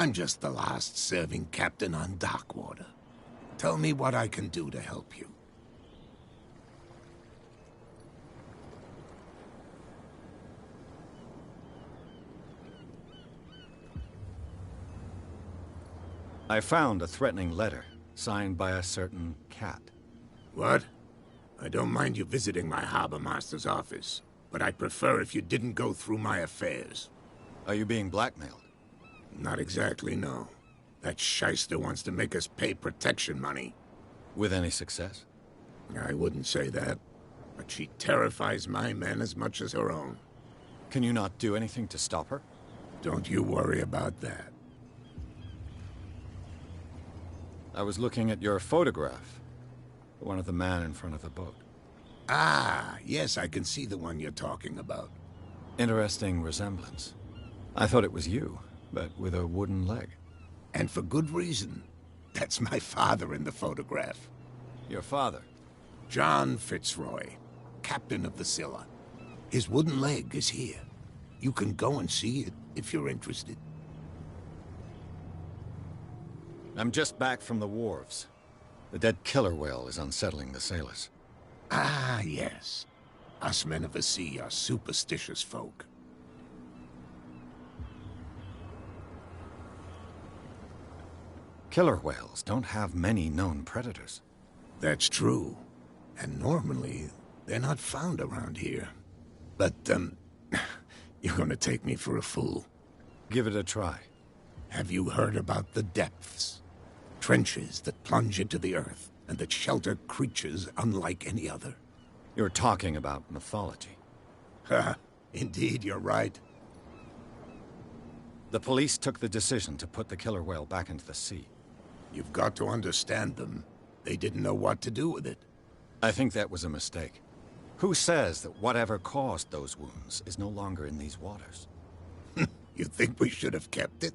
I'm just the last serving captain on Darkwater. Tell me what I can do to help you. I found a threatening letter, signed by a certain cat. What? I don't mind you visiting my harbor master's office, but I'd prefer if you didn't go through my affairs. Are you being blackmailed? Not exactly, no. That shyster wants to make us pay protection money. With any success? I wouldn't say that, but she terrifies my men as much as her own. Can you not do anything to stop her? Don't you worry about that. I was looking at your photograph. One of the man in front of the boat. Ah, yes, I can see the one you're talking about. Interesting resemblance. I thought it was you, but with a wooden leg. And for good reason. That's my father in the photograph. Your father? John Fitzroy, captain of the Scylla. His wooden leg is here. You can go and see it if you're interested. I'm just back from the wharves. The dead killer whale is unsettling the sailors. Ah, yes. Us men of the sea are superstitious folk. Killer whales don't have many known predators. That's true. And normally, they're not found around here. But, you're gonna take me for a fool. Give it a try. Have you heard about the depths? Trenches that plunge into the earth, and that shelter creatures unlike any other. You're talking about mythology. Ha! Indeed, you're right. The police took the decision to put the killer whale back into the sea. You've got to understand them. They didn't know what to do with it. I think that was a mistake. Who says that whatever caused those wounds is no longer in these waters? You think we should have kept it?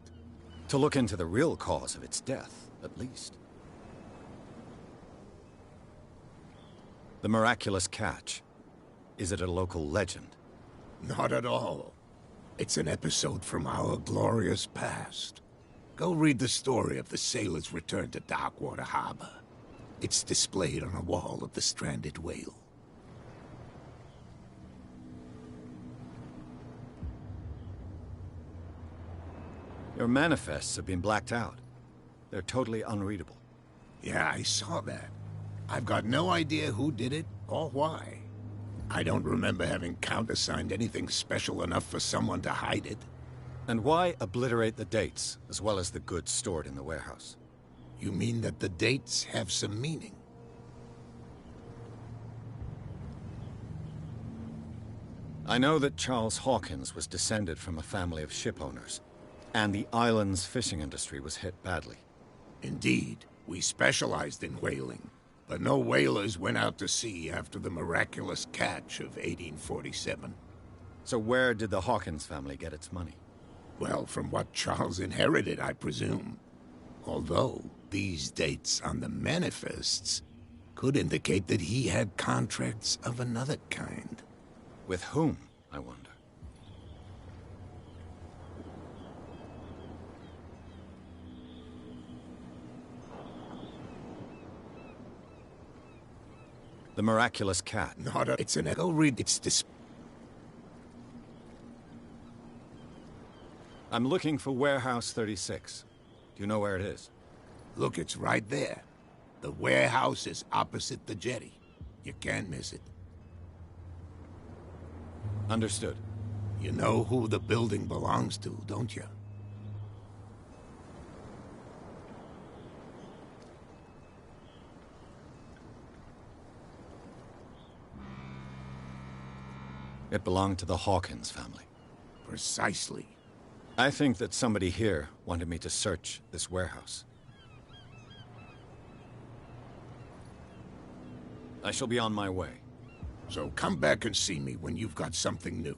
To look into the real cause of its death, at least. The miraculous catch. Is it a local legend? Not at all. It's an episode from our glorious past. Go read the story of the sailor's return to Darkwater Harbor. It's displayed on a wall of the stranded whale. Your manifests have been blacked out. They're totally unreadable. Yeah, I saw that. I've got no idea who did it or why. I don't remember having countersigned anything special enough for someone to hide it. And why obliterate the dates, as well as the goods stored in the warehouse? You mean that the dates have some meaning? I know that Charles Hawkins was descended from a family of ship owners, and the island's fishing industry was hit badly. Indeed, we specialized in whaling, but no whalers went out to sea after the miraculous catch of 1847. So where did the Hawkins family get its money? Well, from what Charles inherited, I presume. Although, these dates on the manifests could indicate that he had contracts of another kind. With whom, I wonder? The miraculous cat. Not a... It's an echo read. It's this... I'm looking for Warehouse 36. Do you know where it is? Look, it's right there. The warehouse is opposite the jetty. You can't miss it. Understood. You know who the building belongs to, don't you? It belonged to the Hawkins family. Precisely. I think that somebody here wanted me to search this warehouse. I shall be on my way. So come back and see me when you've got something new.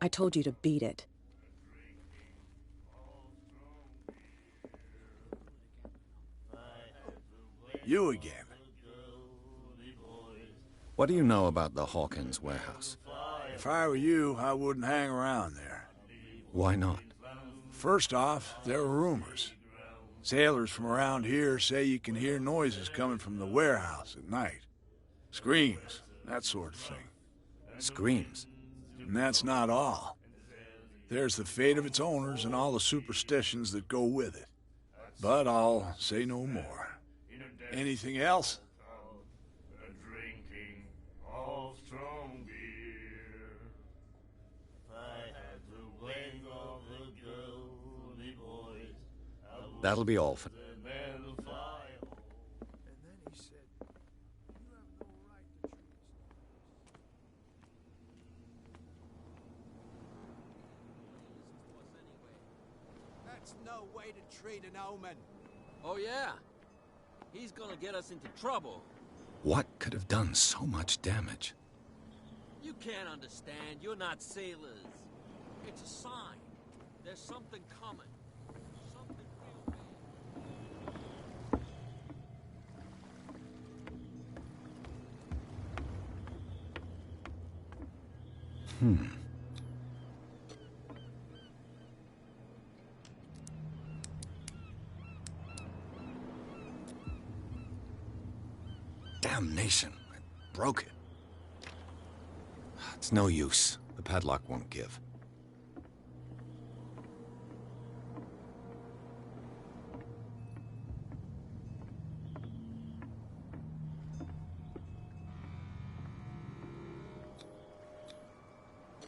I told you to beat it. You again. What do you know about the Hawkins warehouse? If I were you, I wouldn't hang around there. Why not? First off, there are rumors. Sailors from around here say you can hear noises coming from the warehouse at night. Screams, that sort of thing. Screams? And that's not all. There's the fate of its owners and all the superstitions that go with it. But I'll say no more. Anything else? That'll be all for... That's no way to treat an omen. Oh, yeah. He's gonna get us into trouble. What could have done so much damage? You can't understand. You're not sailors. It's a sign. There's something coming. Something real bad. Damnation. I broke it. It's no use. The padlock won't give.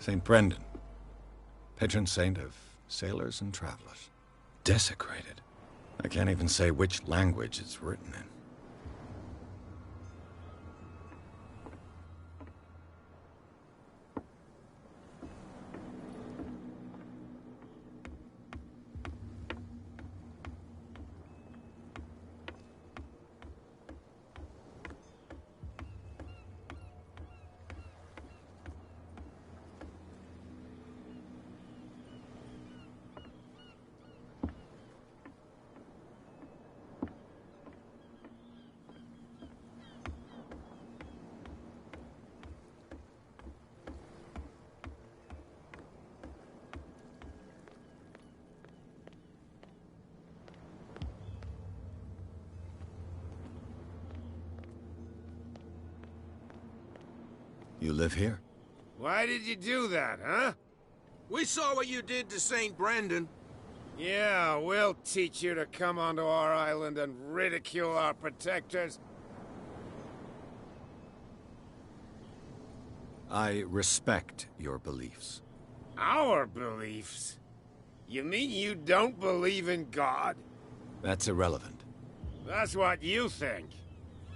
St. Brendan, patron saint of sailors and travelers. Desecrated. I can't even say which language it's written in. You live here? Why did you do that, huh? We saw what you did to St. Brendan. Yeah, we'll teach you to come onto our island and ridicule our protectors. I respect your beliefs. Our beliefs? You mean you don't believe in God? That's irrelevant. That's what you think.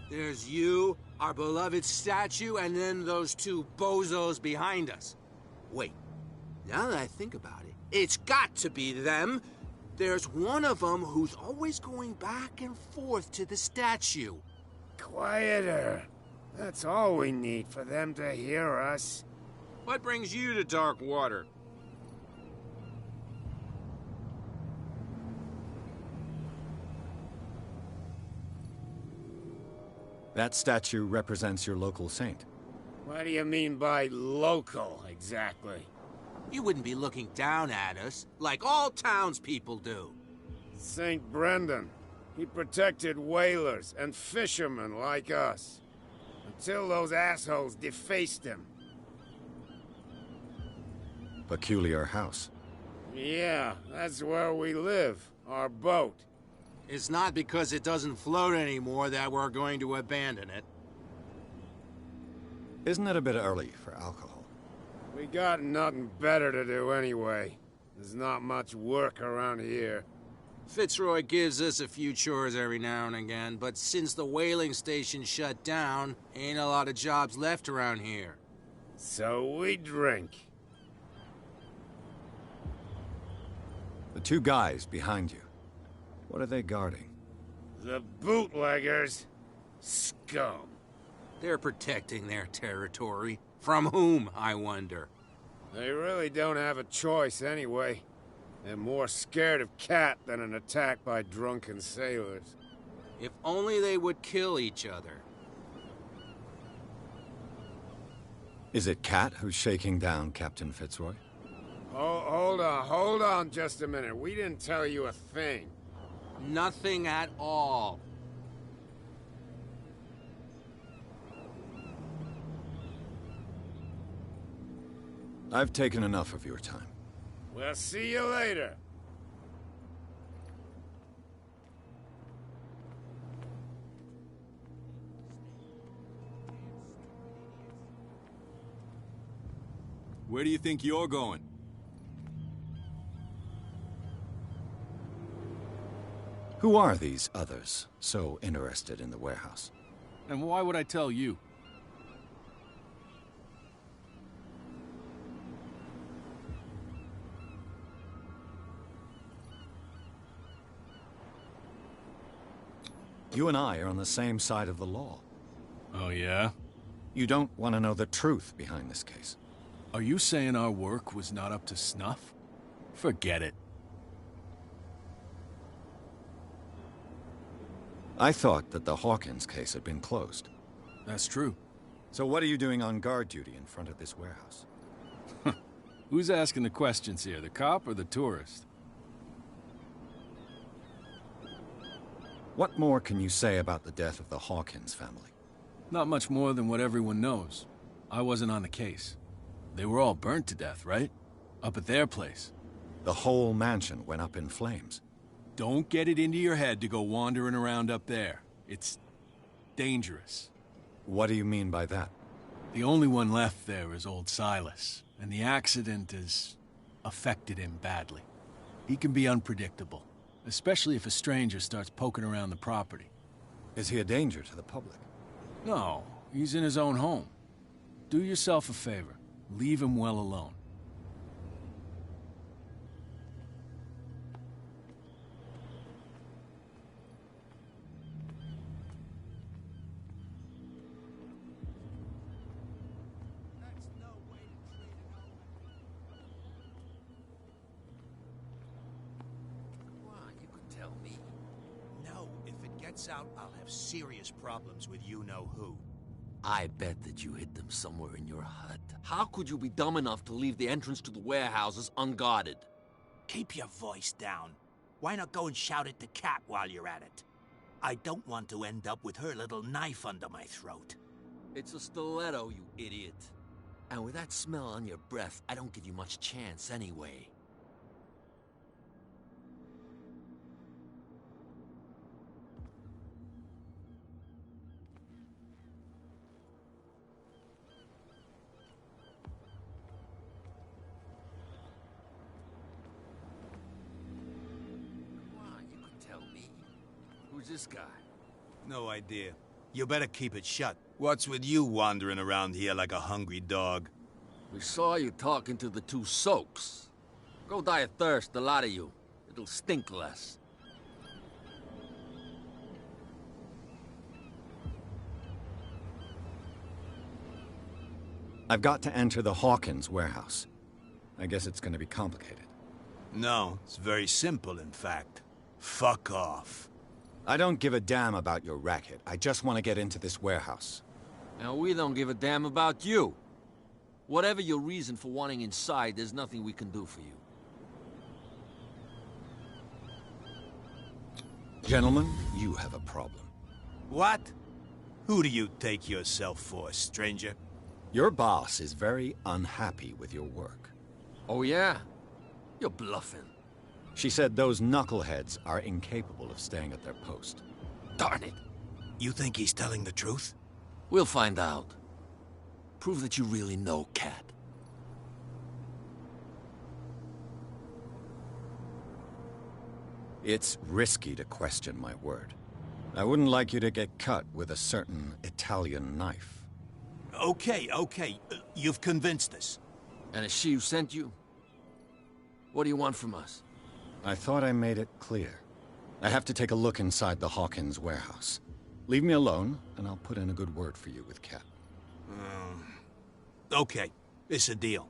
There's you, our beloved statue, and then those two bozos behind us. Wait, now that I think about it, it's got to be them. There's one of them who's always going back and forth to the statue. Quieter. That's all we need for them to hear us. What brings you to dark water? That statue represents your local saint. What do you mean by local, exactly? You wouldn't be looking down at us, like all townspeople do. St. Brendan. He protected whalers and fishermen like us. Until those assholes defaced him. Peculiar house. Yeah, that's where we live. Our boat. It's not because it doesn't float anymore that we're going to abandon it. Isn't it a bit early for alcohol? We got nothing better to do anyway. There's not much work around here. Fitzroy gives us a few chores every now and again, but since the whaling station shut down, ain't a lot of jobs left around here. So we drink. The two guys behind you. What are they guarding? The bootleggers. Scum. They're protecting their territory. From whom, I wonder? They really don't have a choice anyway. They're more scared of Cat than an attack by drunken sailors. If only they would kill each other. Is it Cat who's shaking down Captain Fitzroy? Oh, hold on just a minute. We didn't tell you a thing. Nothing at all. I've taken enough of your time. We'll see you later. Where do you think you're going? Who are these others so interested in the warehouse? And why would I tell you? You and I are on the same side of the law. Oh, yeah? You don't want to know the truth behind this case. Are you saying our work was not up to snuff? Forget it. I thought that the Hawkins case had been closed. That's true. So what are you doing on guard duty in front of this warehouse? Who's asking the questions here, the cop or the tourist? What more can you say about the death of the Hawkins family? Not much more than what everyone knows. I wasn't on the case. They were all burnt to death, right? Up at their place. The whole mansion went up in flames. Don't get it into your head to go wandering around up there. It's dangerous. What do you mean by that? The only one left there is old Silas, and the accident has affected him badly. He can be unpredictable, especially if a stranger starts poking around the property. Is he a danger to the public? No, he's in his own home. Do yourself a favor. Leave him well alone. Out, I'll have serious problems with you-know-who. I bet that you hid them somewhere in your hut. How could you be dumb enough to leave the entrance to the warehouses unguarded? Keep your voice down. Why not go and shout at the cat while you're at it? I don't want to end up with her little knife under my throat. It's a stiletto, you idiot. And with that smell on your breath, I don't give you much chance anyway. Who's this guy? No idea. You better keep it shut. What's with you wandering around here like a hungry dog? We saw you talking to the two soaks. Go die of thirst, the lot of you. It'll stink less. I've got to enter the Hawkins warehouse. I guess it's going to be complicated. No, it's very simple, in fact. Fuck off. I don't give a damn about your racket. I just want to get into this warehouse. Now, we don't give a damn about you. Whatever your reason for wanting inside, there's nothing we can do for you. Gentlemen, you have a problem. What? Who do you take yourself for, stranger? Your boss is very unhappy with your work. Oh, yeah? You're bluffing. She said those knuckleheads are incapable of staying at their post. Darn it. You think he's telling the truth? We'll find out. Prove that you really know Cat. It's risky to question my word. I wouldn't like you to get cut with a certain Italian knife. Okay. You've convinced us. And is she who sent you? What do you want from us? I thought I made it clear. I have to take a look inside the Hawkins warehouse. Leave me alone, and I'll put in a good word for you with Cat. Okay, it's a deal.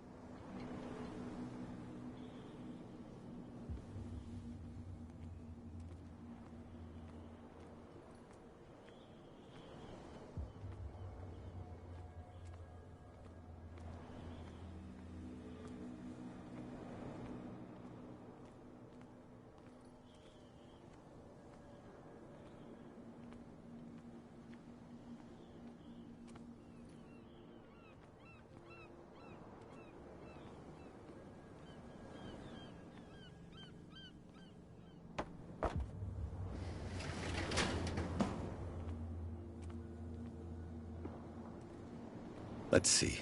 Let's see.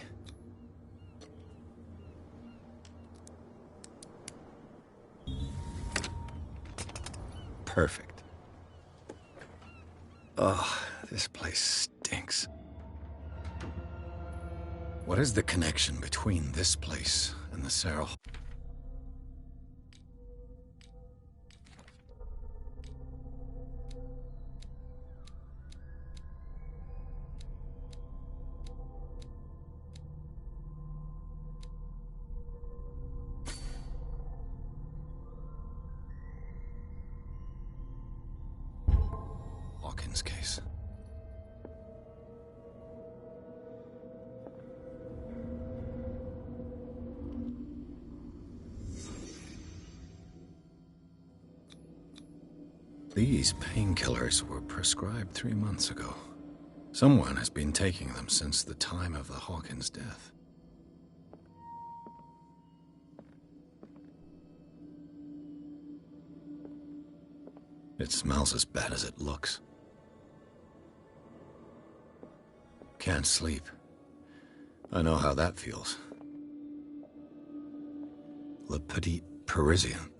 Perfect. Oh, this place stinks. What is the connection between this place and the Sarah? Hawkins case. These painkillers were prescribed 3 months ago. Someone has been taking them since the time of the Hawkins death. It smells as bad as it looks. Can't sleep. I know how that feels. Le Petit Parisien.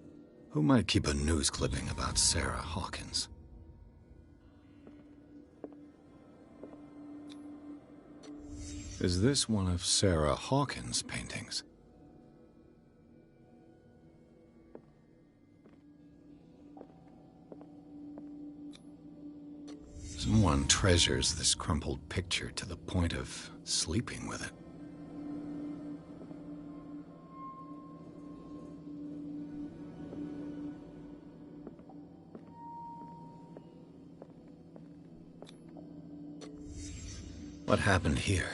Who might keep a news clipping about Sarah Hawkins? Is this one of Sarah Hawkins' paintings? Someone treasures this crumpled picture to the point of sleeping with it. What happened here?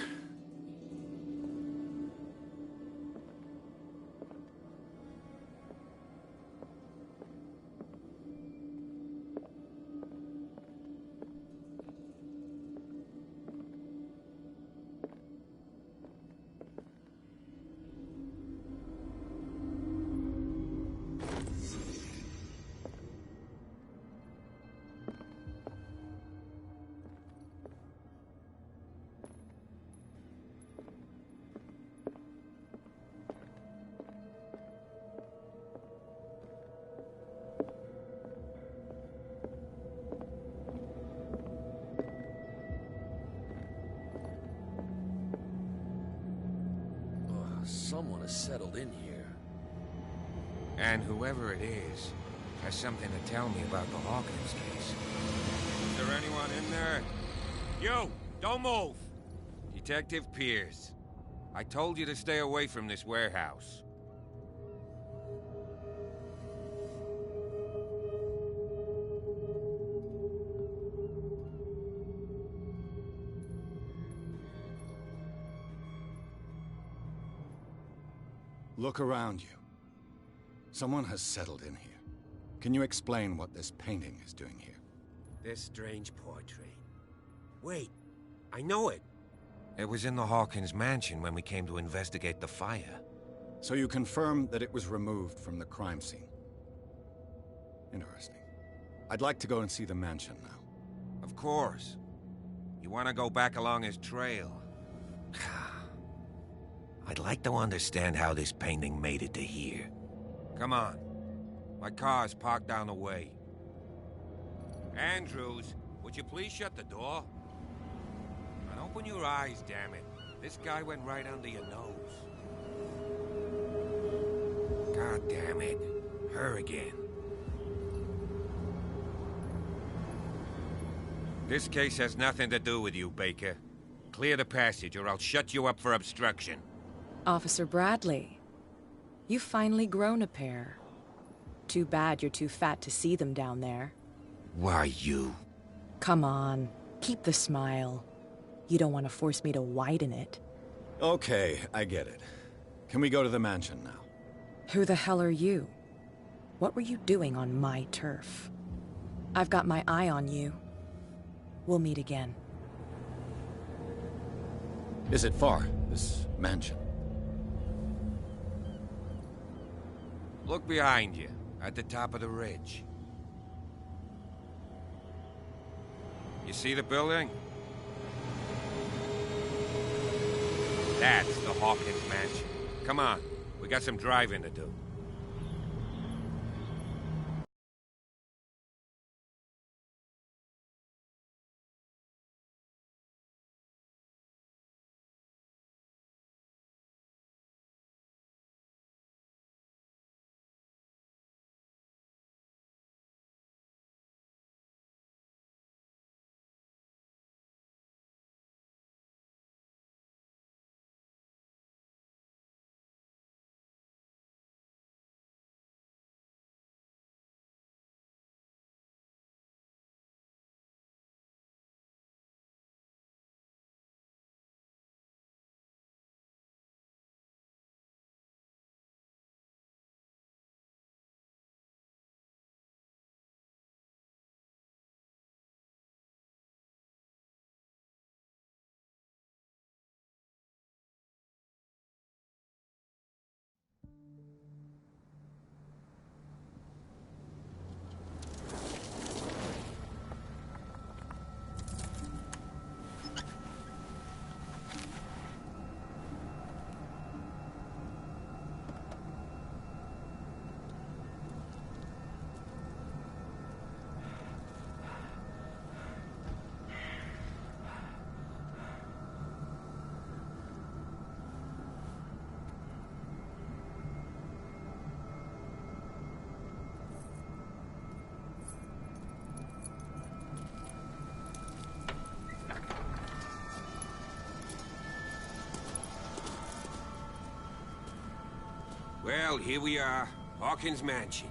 Someone has settled in here. And whoever it is has something to tell me about the Hawkins case. Is there anyone in there? You! Don't move! Detective Pierce. I told you to stay away from this warehouse. Look around you. Someone has settled in here. Can you explain what this painting is doing here? This strange portrait. Wait, I know it. It was in the Hawkins mansion when we came to investigate the fire. So you confirm that it was removed from the crime scene? Interesting. I'd like to go and see the mansion now. Of course. You want to go back along his trail? I'd like to understand how this painting made it to here. Come on. My car's parked down the way. Andrews, would you please shut the door? And open your eyes, damn it. This guy went right under your nose. God damn it. Her again. This case has nothing to do with you, Baker. Clear the passage or I'll shut you up for obstruction. Officer Bradley, you've finally grown a pair. Too bad you're too fat to see them down there. Why, you? Come on, keep the smile. You don't want to force me to widen it. Okay, I get it. Can we go to the mansion now? Who the hell are you? What were you doing on my turf? I've got my eye on you. We'll meet again. Is it far, this mansion? Look behind you, at the top of the ridge. You see the building? That's the Hawkins mansion. Come on, we got some driving to do. Well, here we are. Hawkins Mansion.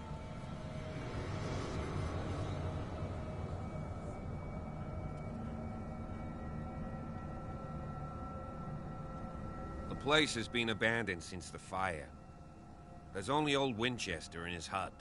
The place has been abandoned since the fire. There's only old Winchester in his hut.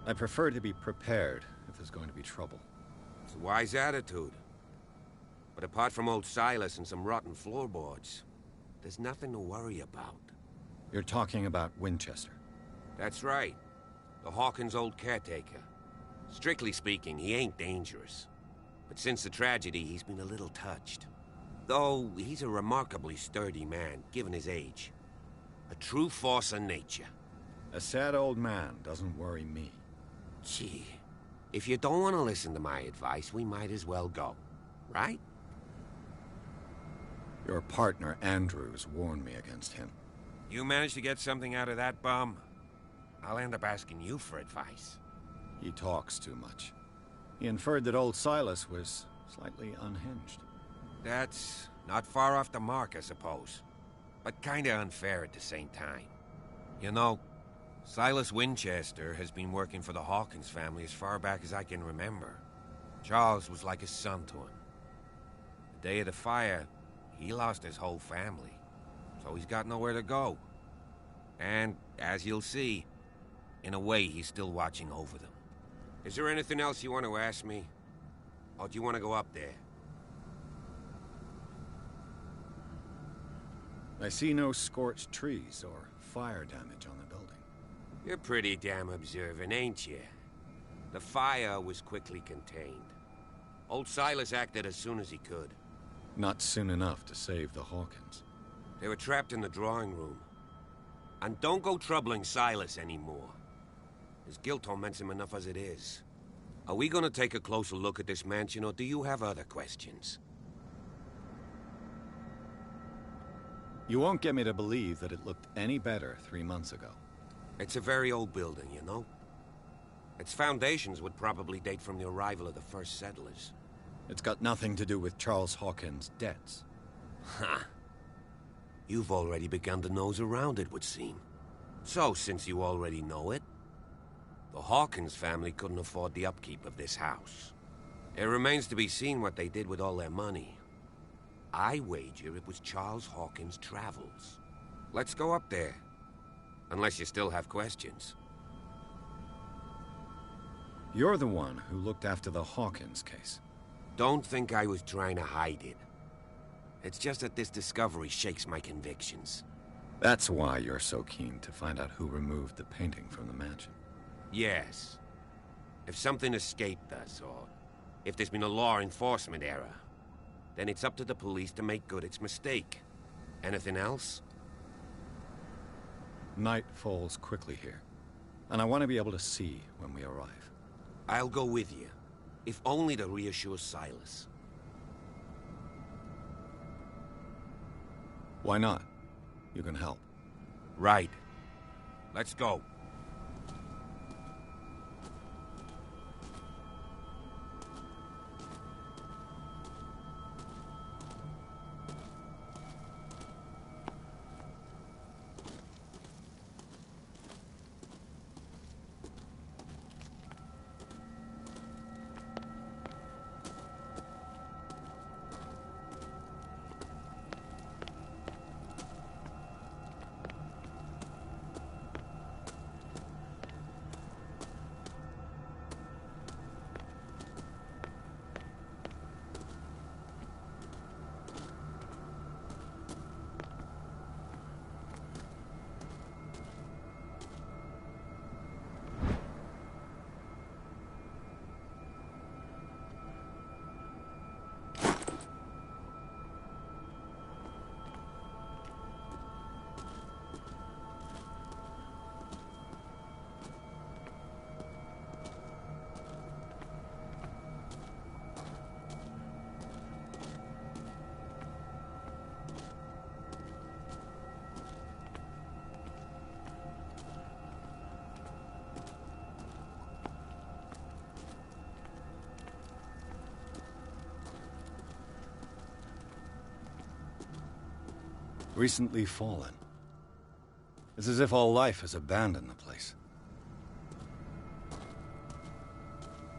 I prefer to be prepared if there's going to be trouble. It's a wise attitude. But apart from old Silas and some rotten floorboards, there's nothing to worry about. You're talking about Winchester? That's right. The Hawkins' old caretaker. Strictly speaking, he ain't dangerous. But since the tragedy, he's been a little touched. Though, he's a remarkably sturdy man, given his age. A true force of nature. A sad old man doesn't worry me. Gee, if you don't want to listen to my advice, we might as well go, right? Your partner, Andrews, warned me against him. You managed to get something out of that bum? I'll end up asking you for advice. He talks too much. He inferred that old Silas was slightly unhinged. That's not far off the mark, I suppose. But kinda unfair at the same time. You know, Silas Winchester has been working for the Hawkins family as far back as I can remember. Charles was like a son to him. The day of the fire, he lost his whole family, so he's got nowhere to go. And, as you'll see, in a way, he's still watching over them. Is there anything else you want to ask me? Or do you want to go up there? I see no scorched trees or fire damage on the building. You're pretty damn observant, ain't you? The fire was quickly contained. Old Silas acted as soon as he could. Not soon enough to save the Hawkins. They were trapped in the drawing room. And don't go troubling Silas anymore. His guilt torments him enough as it is. Are we gonna take a closer look at this mansion, or do you have other questions? You won't get me to believe that it looked any better 3 months ago. It's a very old building, you know? Its foundations would probably date from the arrival of the first settlers. It's got nothing to do with Charles Hawkins' debts. Ha! You've already begun to nose around it, would seem. So, since you already know it, the Hawkins family couldn't afford the upkeep of this house. It remains to be seen what they did with all their money. I wager it was Charles Hawkins' travels. Let's go up there. Unless you still have questions. You're the one who looked after the Hawkins case. Don't think I was trying to hide it. It's just that this discovery shakes my convictions. That's why you're so keen to find out who removed the painting from the mansion. Yes. If something escaped us, or if there's been a law enforcement error, then it's up to the police to make good its mistake. Anything else? Night falls quickly here, and I want to be able to see when we arrive. I'll go with you, if only to reassure Silas. Why not? You can help. Right. Let's go. Recently fallen. It's as if all life has abandoned the place.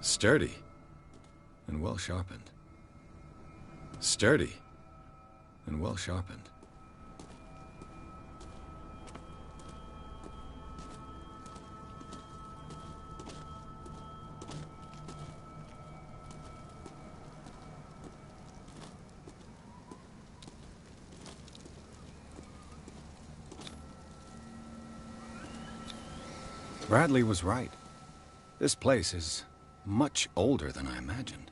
Sturdy and well sharpened. Sturdy and well sharpened. Bradley was right. This place is much older than I imagined.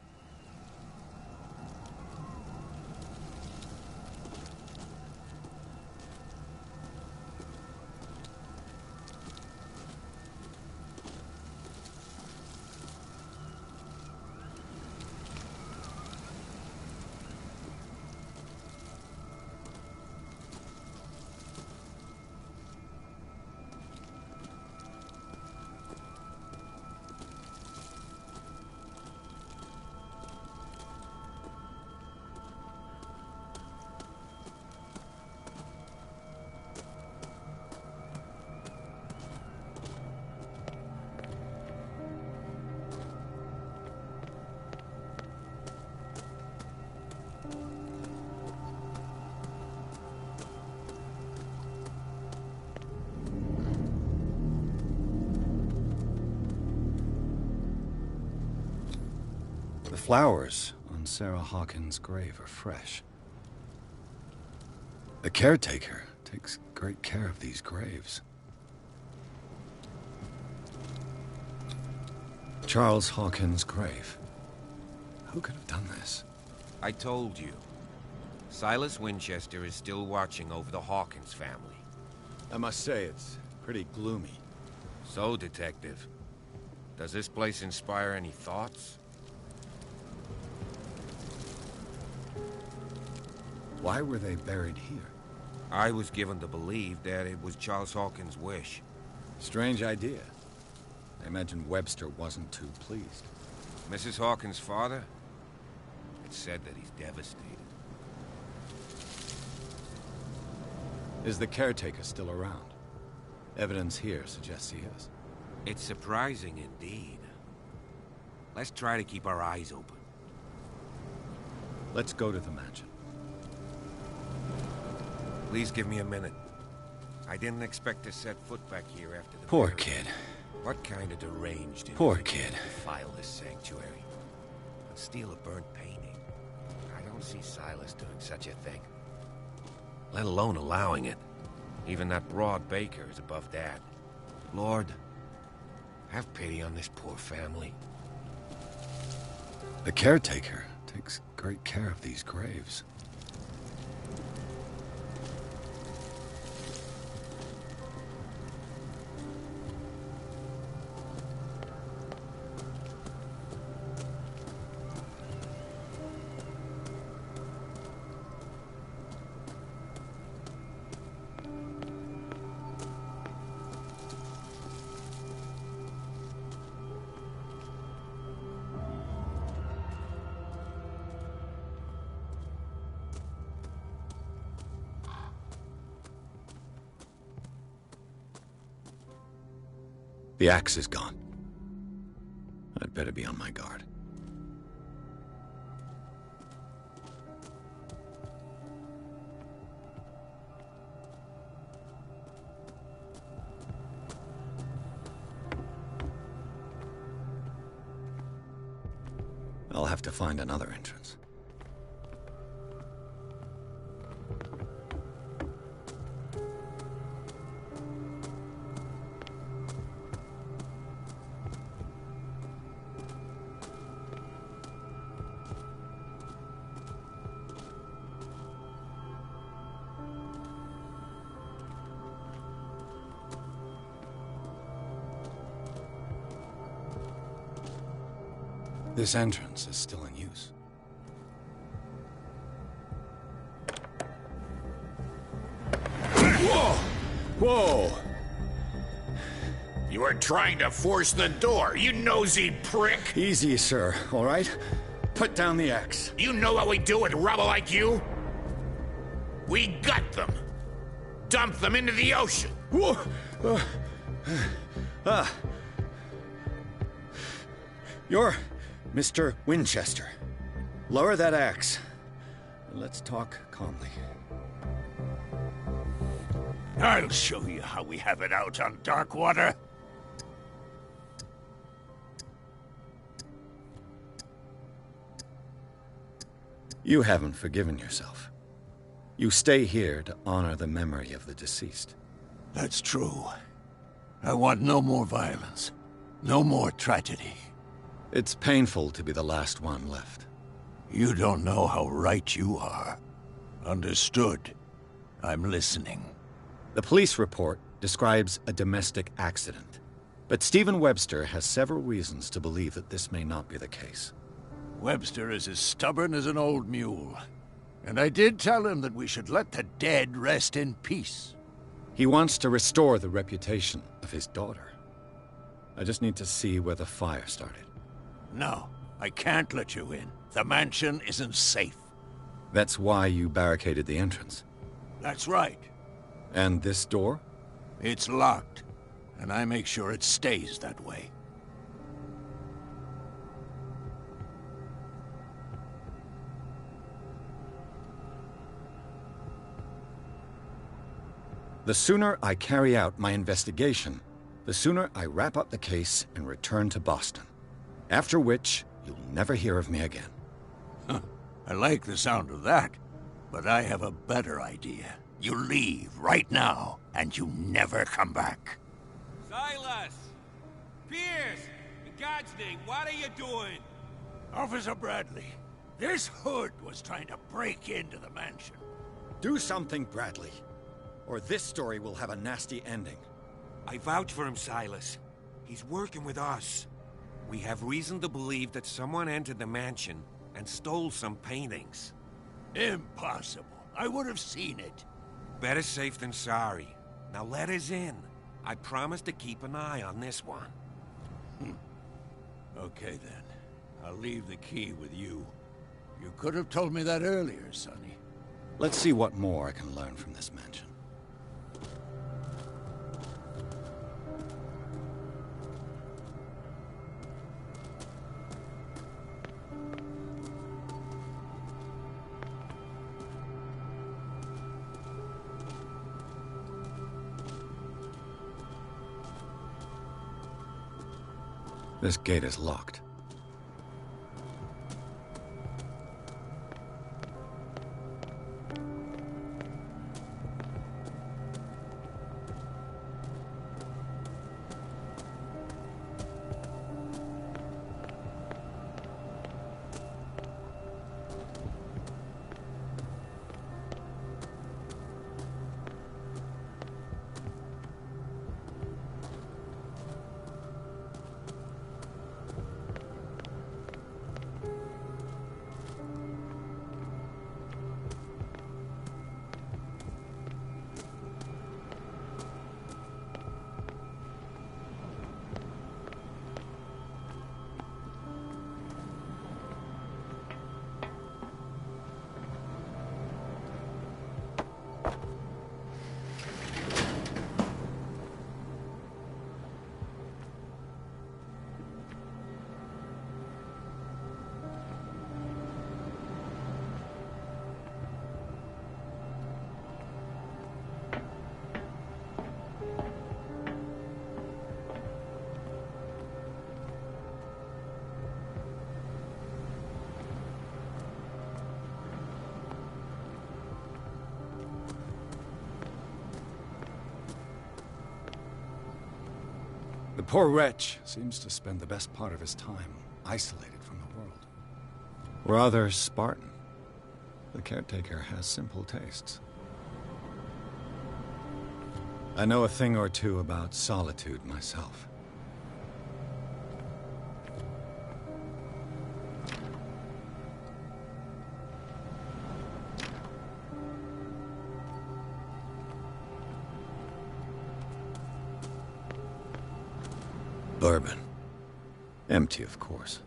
The flowers on Sarah Hawkins' grave are fresh. The caretaker takes great care of these graves. Charles Hawkins' grave. Who could have done this? I told you. Silas Winchester is still watching over the Hawkins family. I must say, it's pretty gloomy. So, Detective, does this place inspire any thoughts? Why were they buried here? I was given to believe that it was Charles Hawkins' wish. Strange idea. I imagine Webster wasn't too pleased. Mrs. Hawkins' father? It's said that he's devastated. Is the caretaker still around? Evidence here suggests he is. It's surprising indeed. Let's try to keep our eyes open. Let's go to the mansion. Please give me a minute. I didn't expect to set foot back here after the Poor burial. kid. What kind of deranged Poor individual kid. would defile this sanctuary and steal a burnt painting? I don't see Silas doing such a thing. Let alone allowing it. Even that broad baker is above that. Lord, have pity on this poor family. The caretaker takes great care of these graves. The axe is gone. I'd better be on my guard. I'll have to find another entrance. This entrance is still in use. Whoa! Whoa! You were trying to force the door, you nosy prick! Easy, sir, all right? Put down the axe. You know what we do with rubble like you? We gut them. Dump them into the ocean. Whoa! You're Mr. Winchester. Lower that axe. Let's talk calmly. I'll show you how we have it out on Darkwater. You haven't forgiven yourself. You stay here to honor the memory of the deceased. That's true. I want no more violence. No more tragedy. It's painful to be the last one left. You don't know how right you are. Understood. I'm listening. The police report describes a domestic accident, but Stephen Webster has several reasons to believe that this may not be the case. Webster is as stubborn as an old mule. And I did tell him that we should let the dead rest in peace. He wants to restore the reputation of his daughter. I just need to see where the fire started. No, I can't let you in. The mansion isn't safe. That's why you barricaded the entrance. That's right. And this door? It's locked, and I make sure it stays that way. The sooner I carry out my investigation, the sooner I wrap up the case and return to Boston. After which, you'll never hear of me again. Huh. I like the sound of that, but I have a better idea. You leave right now, and you never come back. Silas! Pierce! In God's name, what are you doing? Officer Bradley, this hood was trying to break into the mansion. Do something, Bradley, or this story will have a nasty ending. I vouch for him, Silas. He's working with us. We have reason to believe that someone entered the mansion and stole some paintings. Impossible. I would have seen it. Better safe than sorry. Now let us in. I promise to keep an eye on this one. Okay, then. I'll leave the key with you. You could have told me that earlier, Sonny. Let's see what more I can learn from this mansion. This gate is locked. The poor wretch seems to spend the best part of his time isolated from the world. Rather Spartan. The caretaker has simple tastes. I know a thing or two about solitude myself. Bourbon. Empty, of course.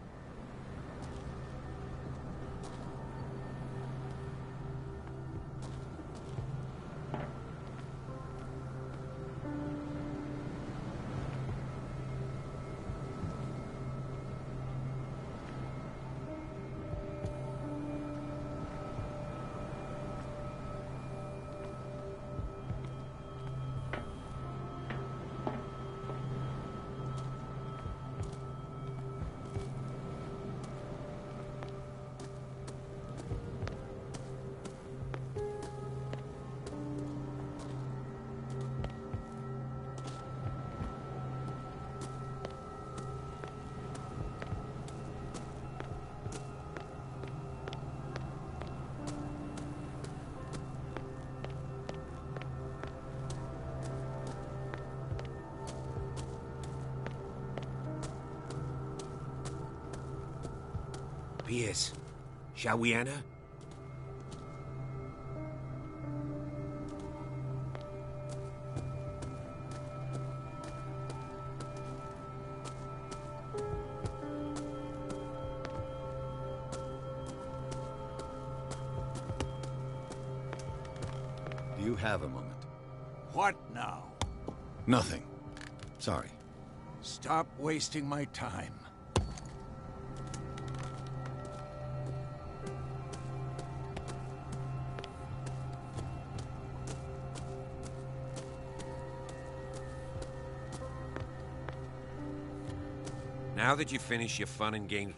Pierce, shall we enter? Do you have a moment? What now? Nothing. Sorry. Stop wasting my time. Now that you finish your fun and games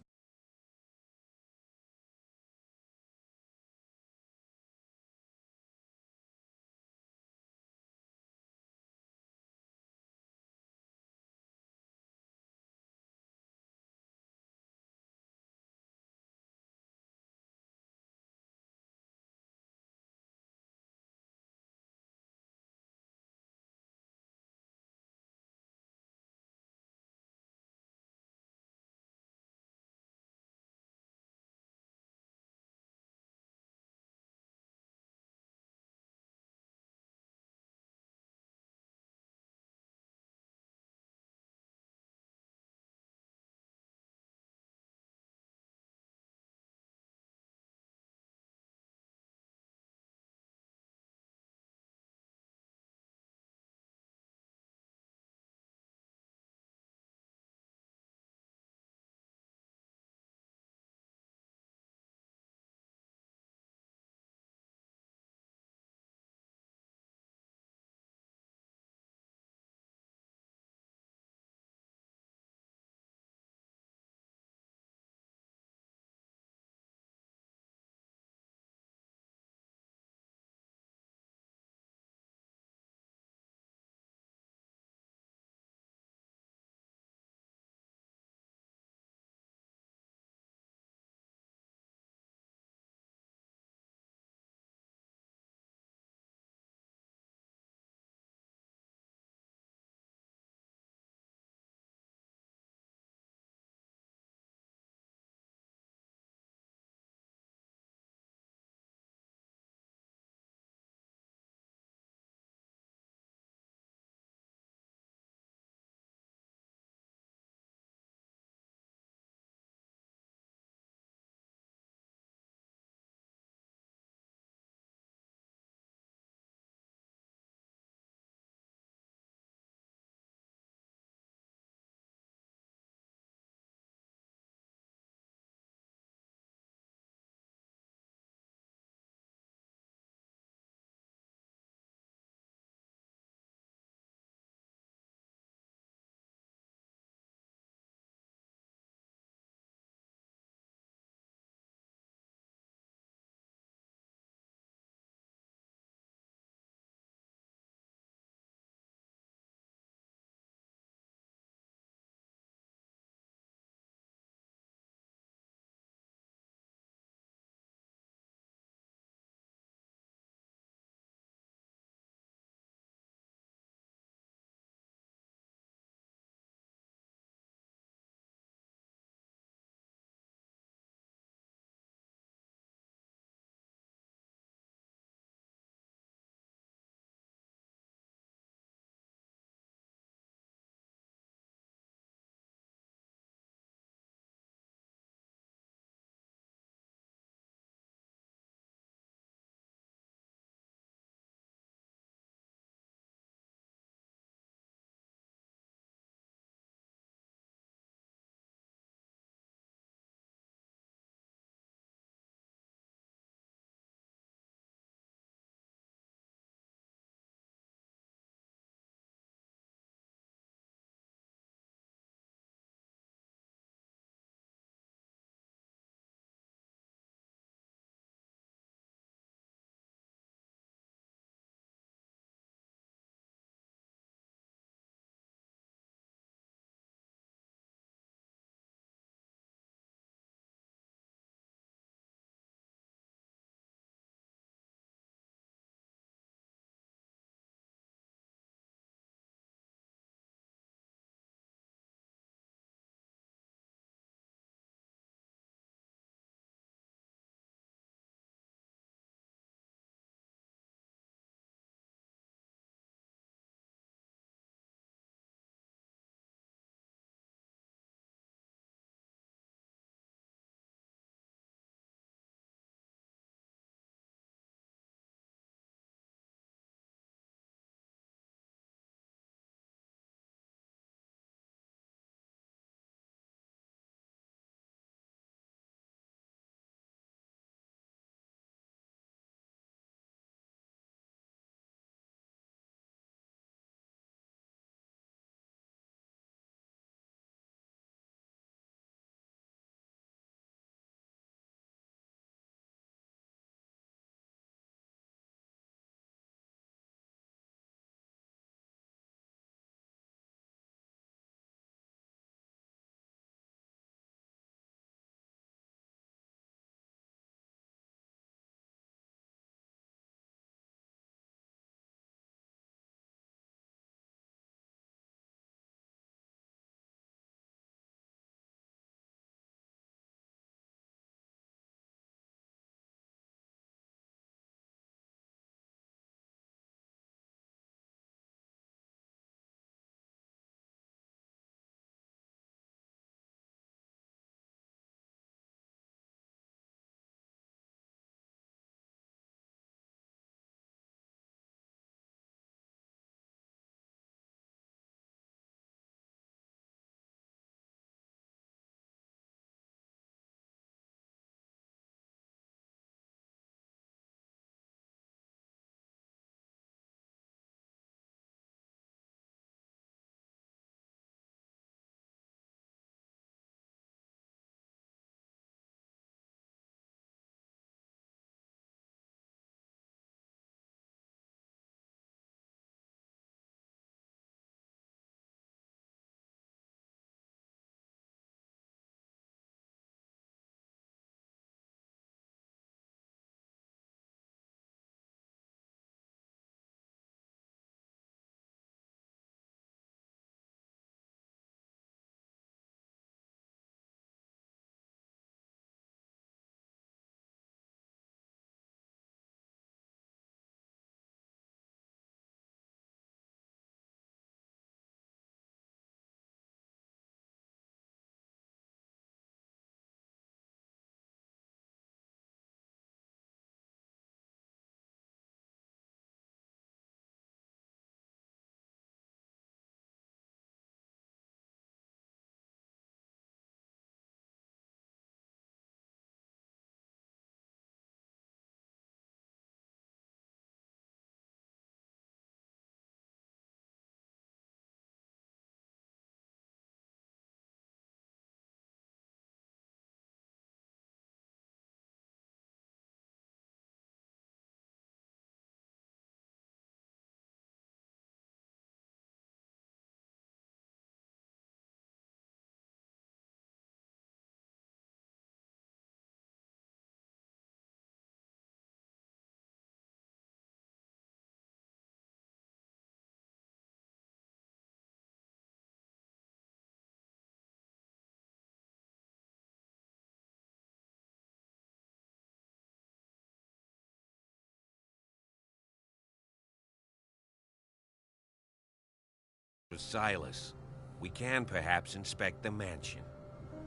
With Silas, we can perhaps inspect the mansion.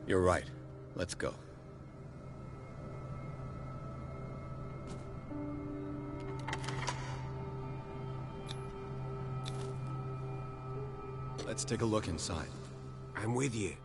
You're right. Let's go. Let's take a look inside. I'm with you.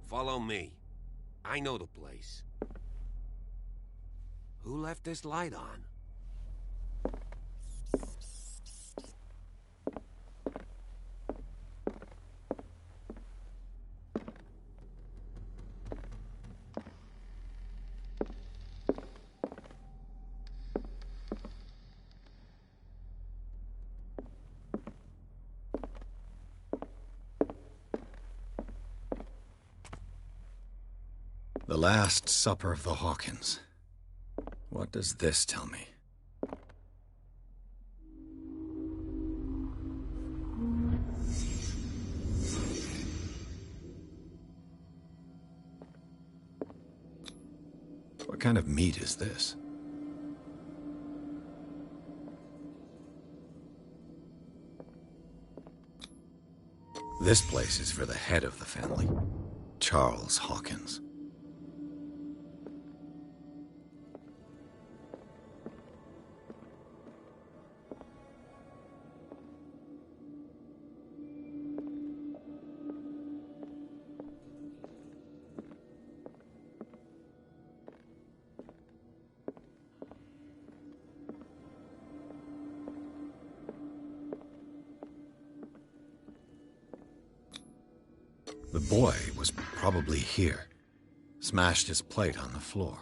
Follow me. I know the place. Who left this light on? The Last Supper of the Hawkins. What does this tell me? What kind of meat is this? This place is for the head of the family, Charles Hawkins. The boy was probably here. Smashed his plate on the floor.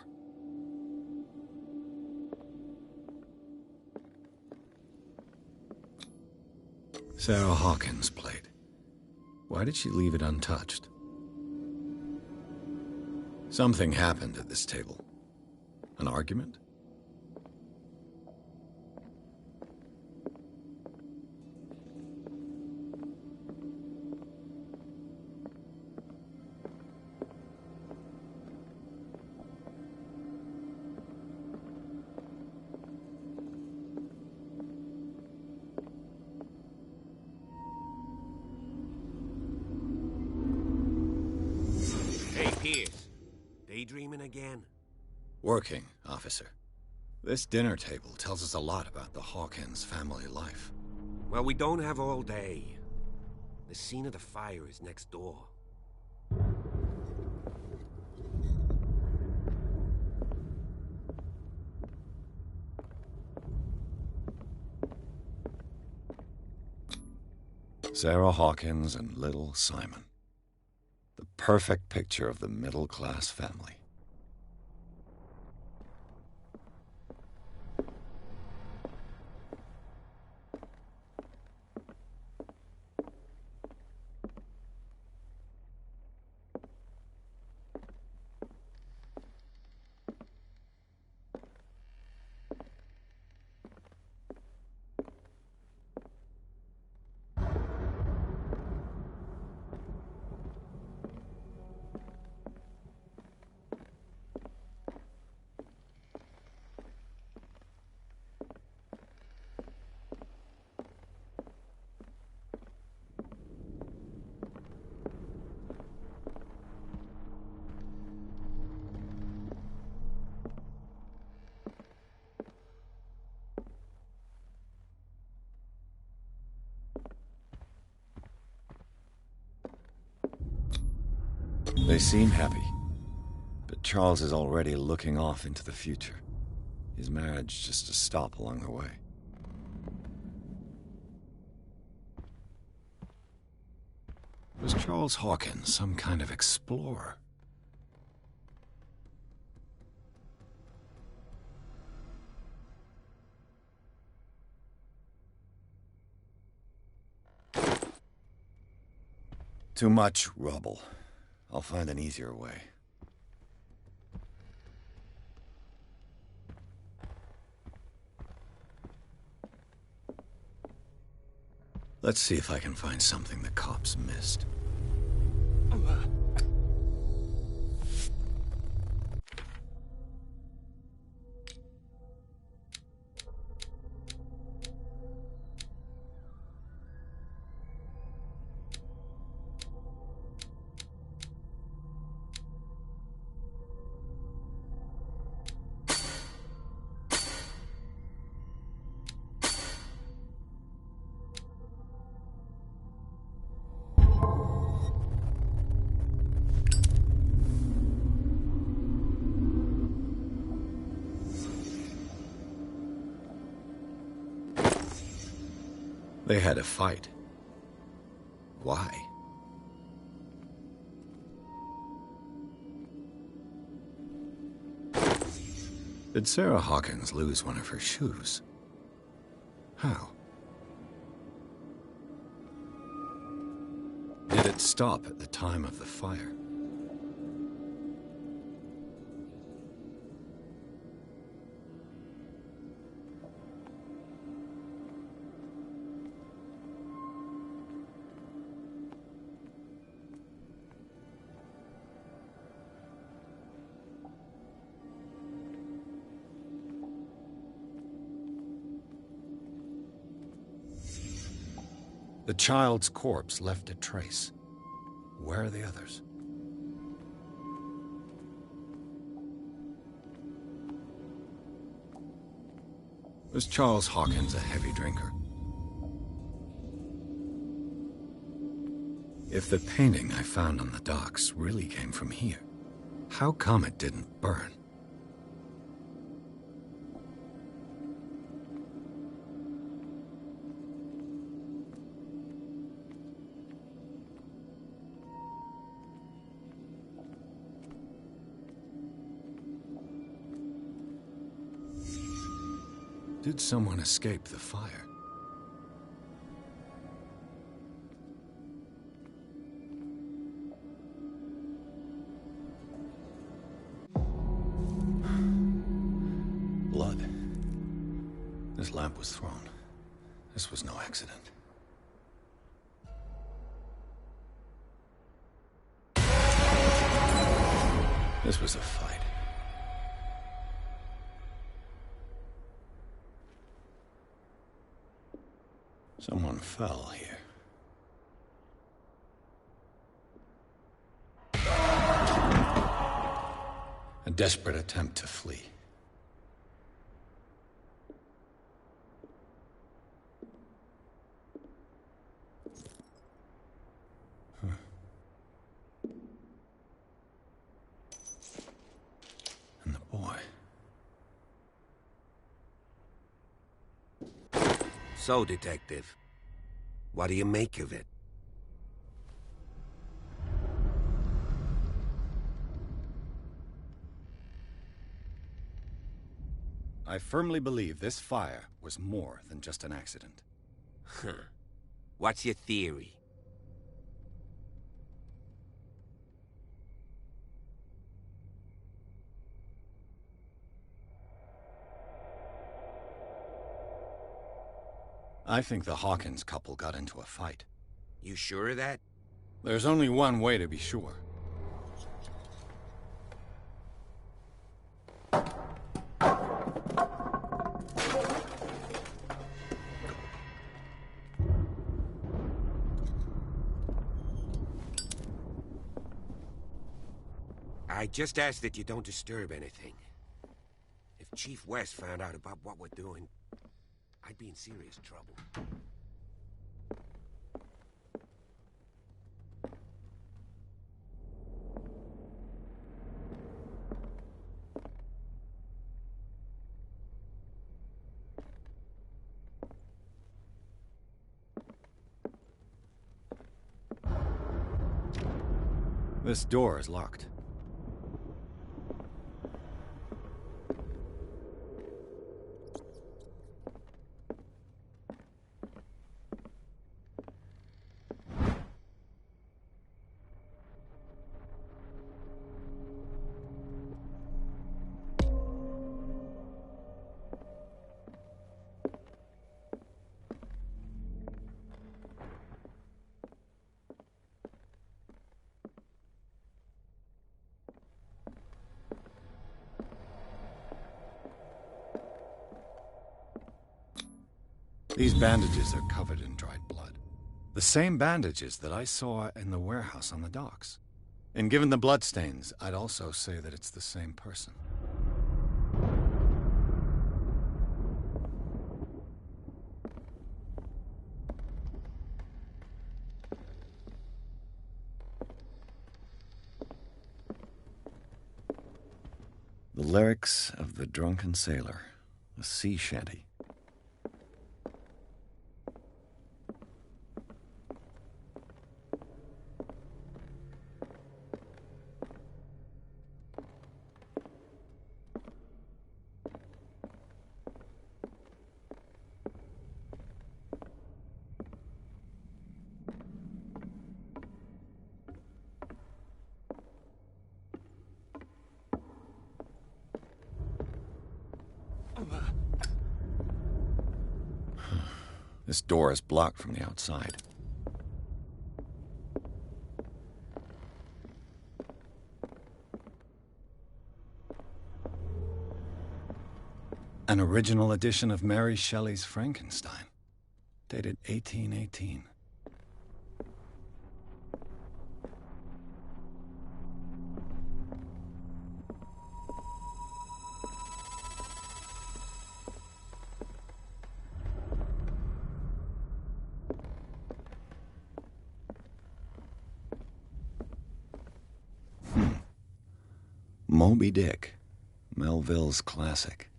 Sarah Hawkins' plate. Why did she leave it untouched? Something happened at this table. An argument? Daydreaming again? Working, officer. This dinner table tells us a lot about the Hawkins family life. Well, we don't have all day. The scene of the fire is next door. Sarah Hawkins and little Simon. The perfect picture of the middle-class family. They seem happy. But Charles is already looking off into the future. His marriage just a stop along the way. Was Charles Hawkins some kind of explorer? Too much rubble. I'll find an easier way. Let's see if I can find something the cops missed. They had a fight. Why? Did Sarah Hawkins lose one of her shoes? How? Did it stop at the time of the fire? The child's corpse left a trace. Where are the others? Was Charles Hawkins a heavy drinker? If the painting I found on the docks really came from here, how come it didn't burn? Did someone escape the fire? Blood. This lamp was thrown. This was no accident. This was a fight. Someone fell here. A desperate attempt to flee. And the boy. So, Detective, what do you make of it? I firmly believe this fire was more than just an accident. Huh. What's your theory? I think the Hawkins couple got into a fight. You sure of that? There's only one way to be sure. I just ask that you don't disturb anything. If Chief West found out about what we're doing, I'd be in serious trouble. This door is locked. These bandages are covered in dried blood. The same bandages that I saw in the warehouse on the docks. And given the bloodstains, I'd also say that it's the same person. The lyrics of the drunken sailor, a sea shanty. This door is blocked from the outside. An original edition of Mary Shelley's Frankenstein, dated 1818. Moby Dick, Melville's classic.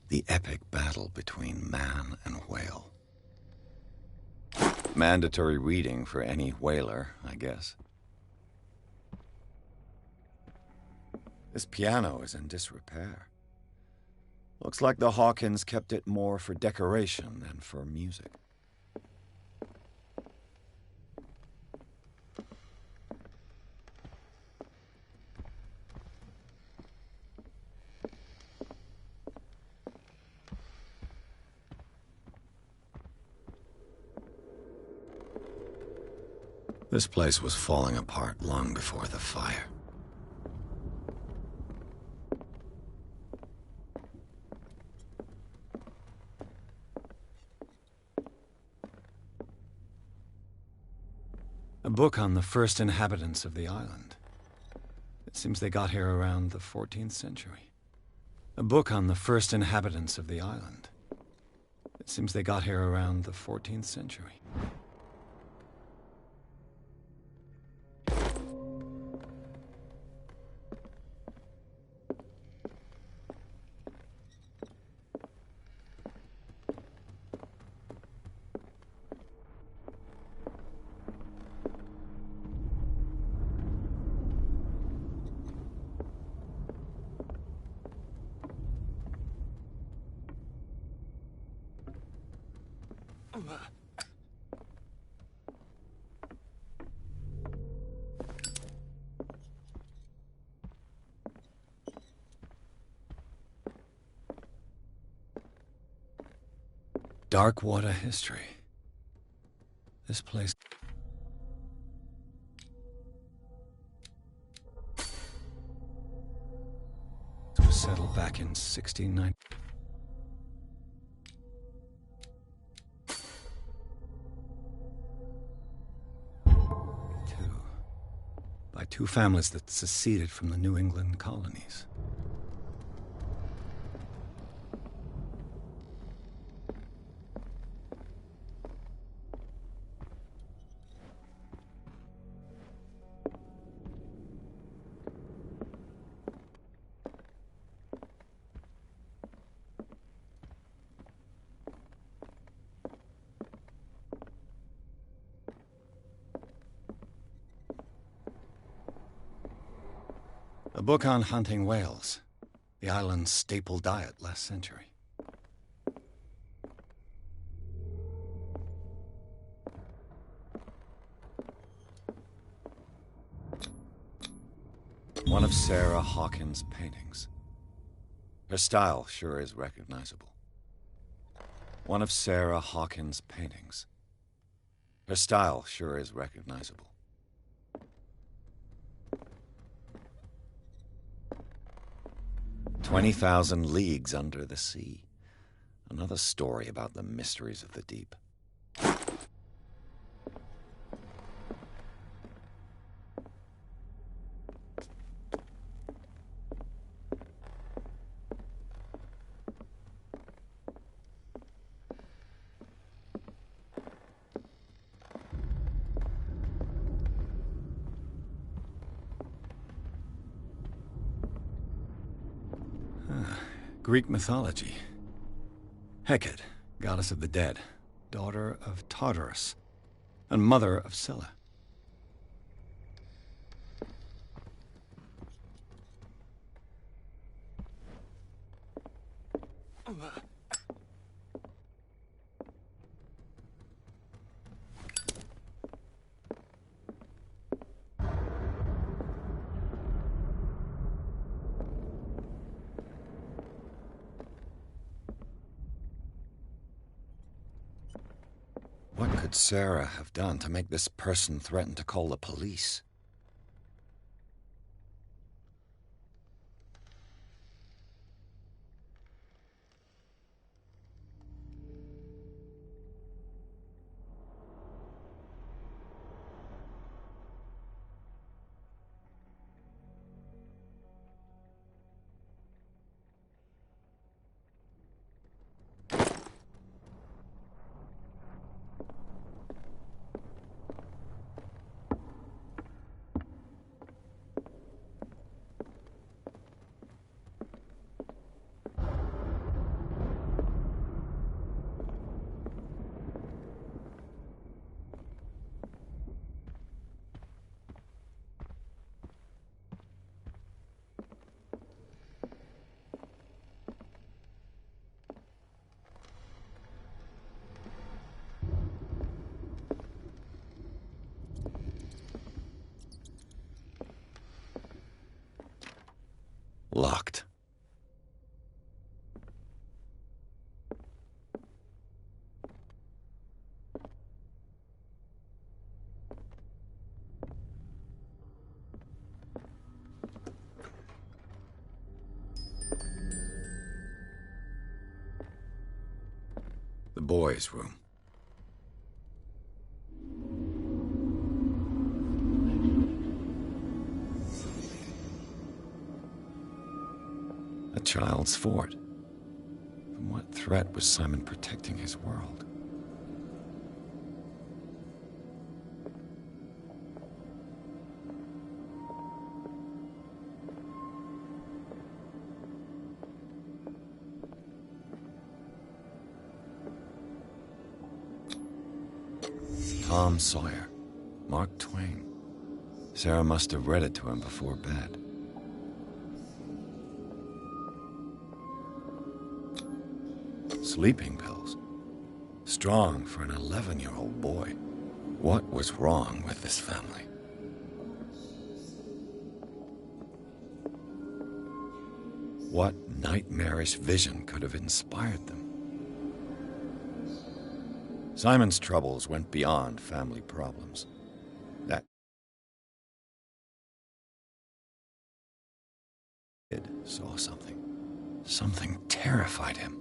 The epic battle between man and whale. Mandatory reading for any whaler, I guess. This piano is in disrepair. Looks like the Hawkins kept it more for decoration than for music. This place was falling apart long before the fire. A book on the first inhabitants of the island. It seems they got here around the 14th century. A book on the first inhabitants of the island. It seems they got here around the 14th century. Dark water history. This place was settled back in 1690. By two families that seceded from the New England colonies. book on hunting whales, the island's staple diet last century. One of Sarah Hawkins' paintings. Her style sure is recognizable. One of Sarah Hawkins' paintings. Her style sure is recognizable. "20,000 Leagues Under the Sea." Another story about the mysteries of the deep. Greek mythology. Hecate, goddess of the dead, daughter of Tartarus, and mother of Scylla. What could Sarah have done to make this person threaten to call the police? Locked. The boys' room. A child's fort. From what threat was Simon protecting his world? Tom Sawyer, Mark Twain. Sarah must have read it to him before bed. Sleeping pills. Strong for an 11-year-old boy. What was wrong with this family? What nightmarish vision could have inspired them? Simon's troubles went beyond family problems. That kid saw something. Something terrified him.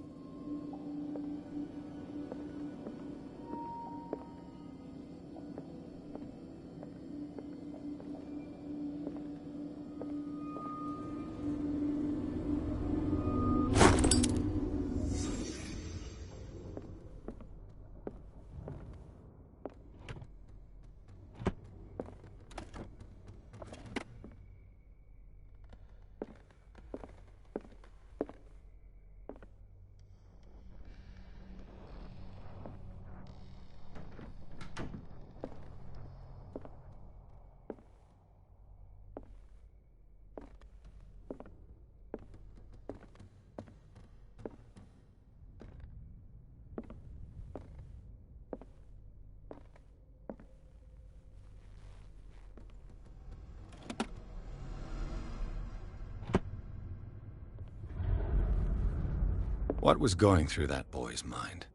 What was going through that boy's mind?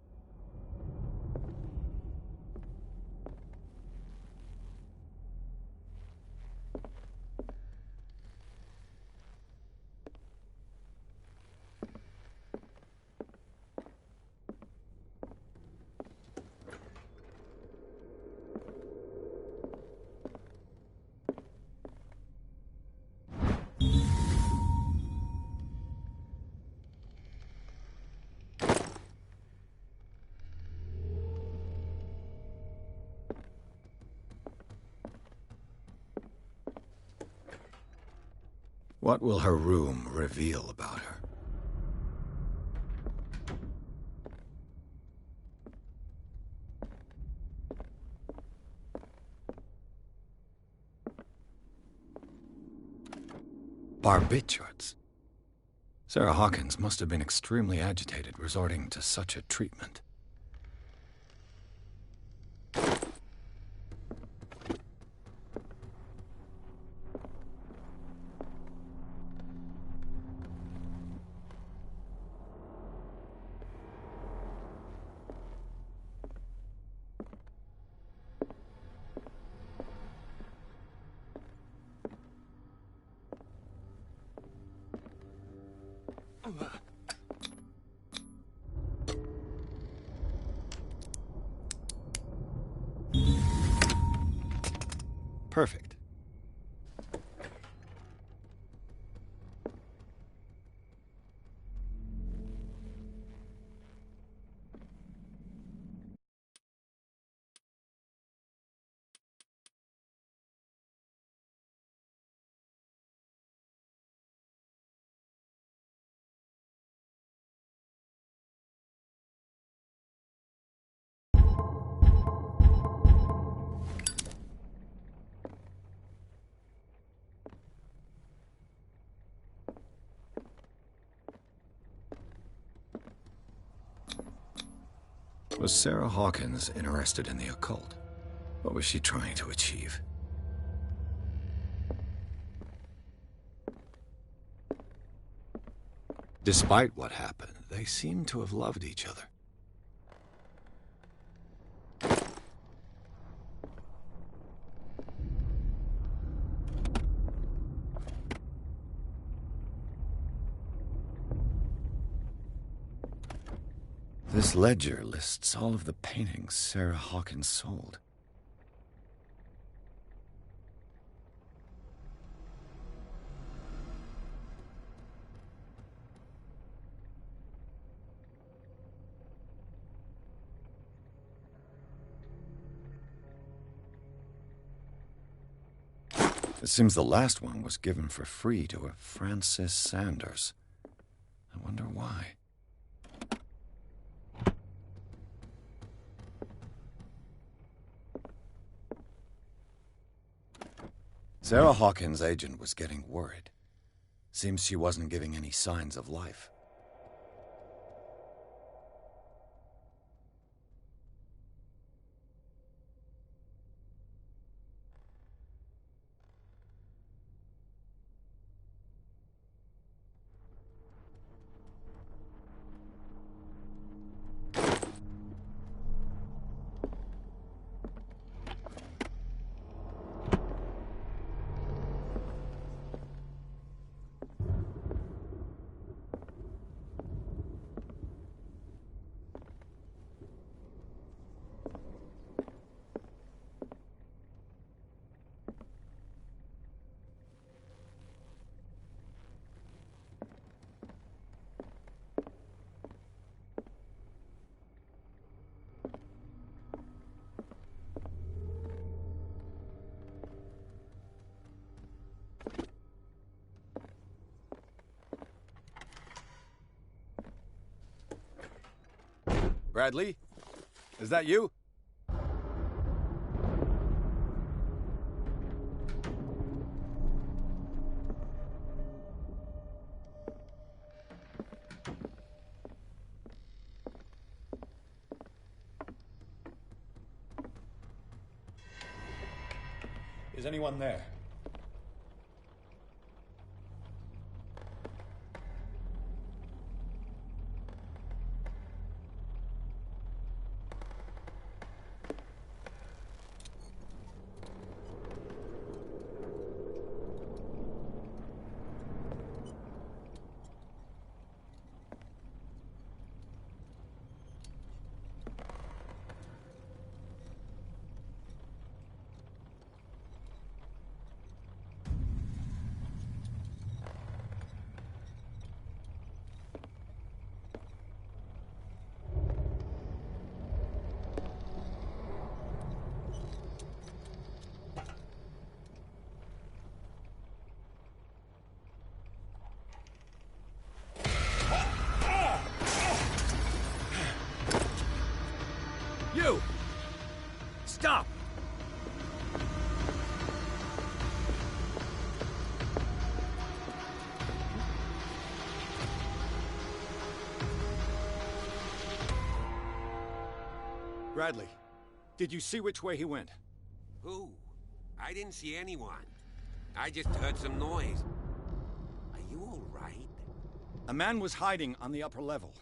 What will her room reveal about her? Barbiturates. Sarah Hawkins must have been extremely agitated resorting to such a treatment. Perfect. Was Sarah Hawkins interested in the occult? What was she trying to achieve? Despite what happened, they seem to have loved each other. This ledger lists all of the paintings Sarah Hawkins sold. It seems the last one was given for free to a Francis Sanders. I wonder why. Sarah Hawkins' agent was getting worried. Seems she wasn't giving any signs of life. Bradley? Is that you? Is anyone there? Bradley, did you see which way he went? Who? I didn't see anyone. I just heard some noise. Are you all right? A man was hiding on the upper level.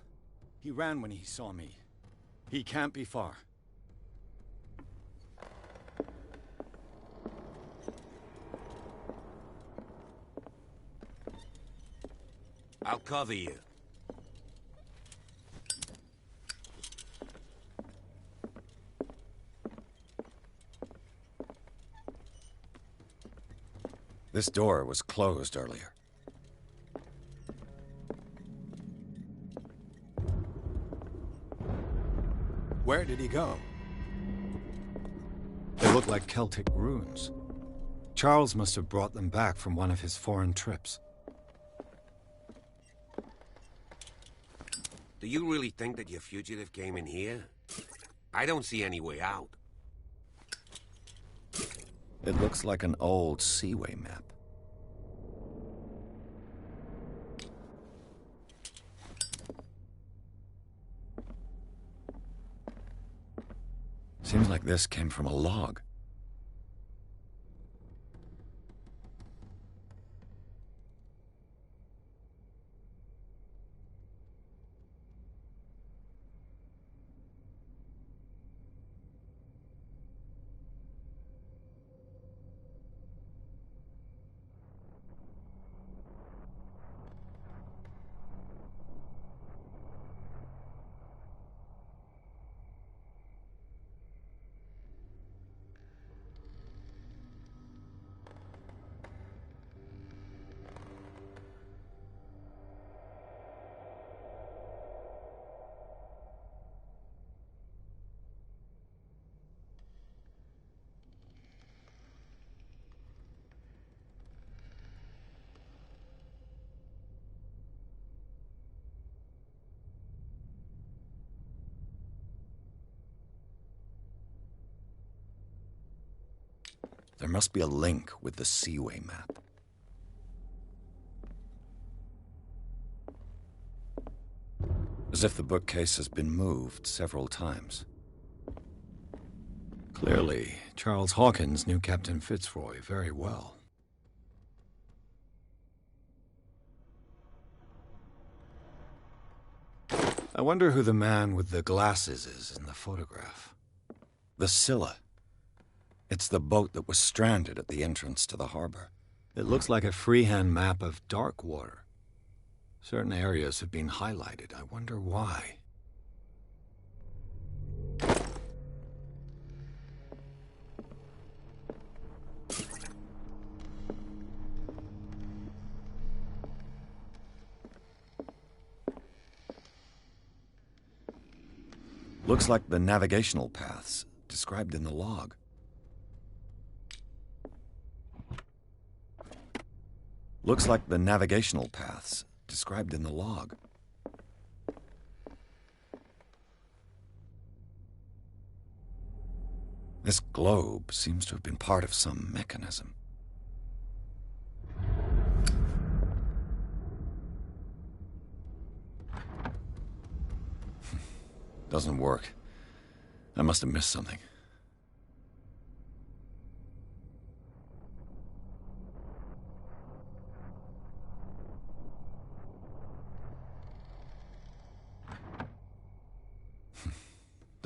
He ran when he saw me. He can't be far. I'll cover you. This door was closed earlier. Where did he go? They look like Celtic runes. Charles must have brought them back from one of his foreign trips. Do you really think that your fugitive came in here? I don't see any way out. It looks like an old seaway map. Seems like this came from a log. There must be a link with the seaway map. As if the bookcase has been moved several times. Clearly, Charles Hawkins knew Captain Fitzroy very well. I wonder who the man with the glasses is in the photograph. The Scylla. It's the boat that was stranded at the entrance to the harbor. It looks like a freehand map of dark water. Certain areas have been highlighted. I wonder why. Looks like the navigational paths described in the log. Looks like the navigational paths described in the log. This globe seems to have been part of some mechanism. Doesn't work. I must have missed something.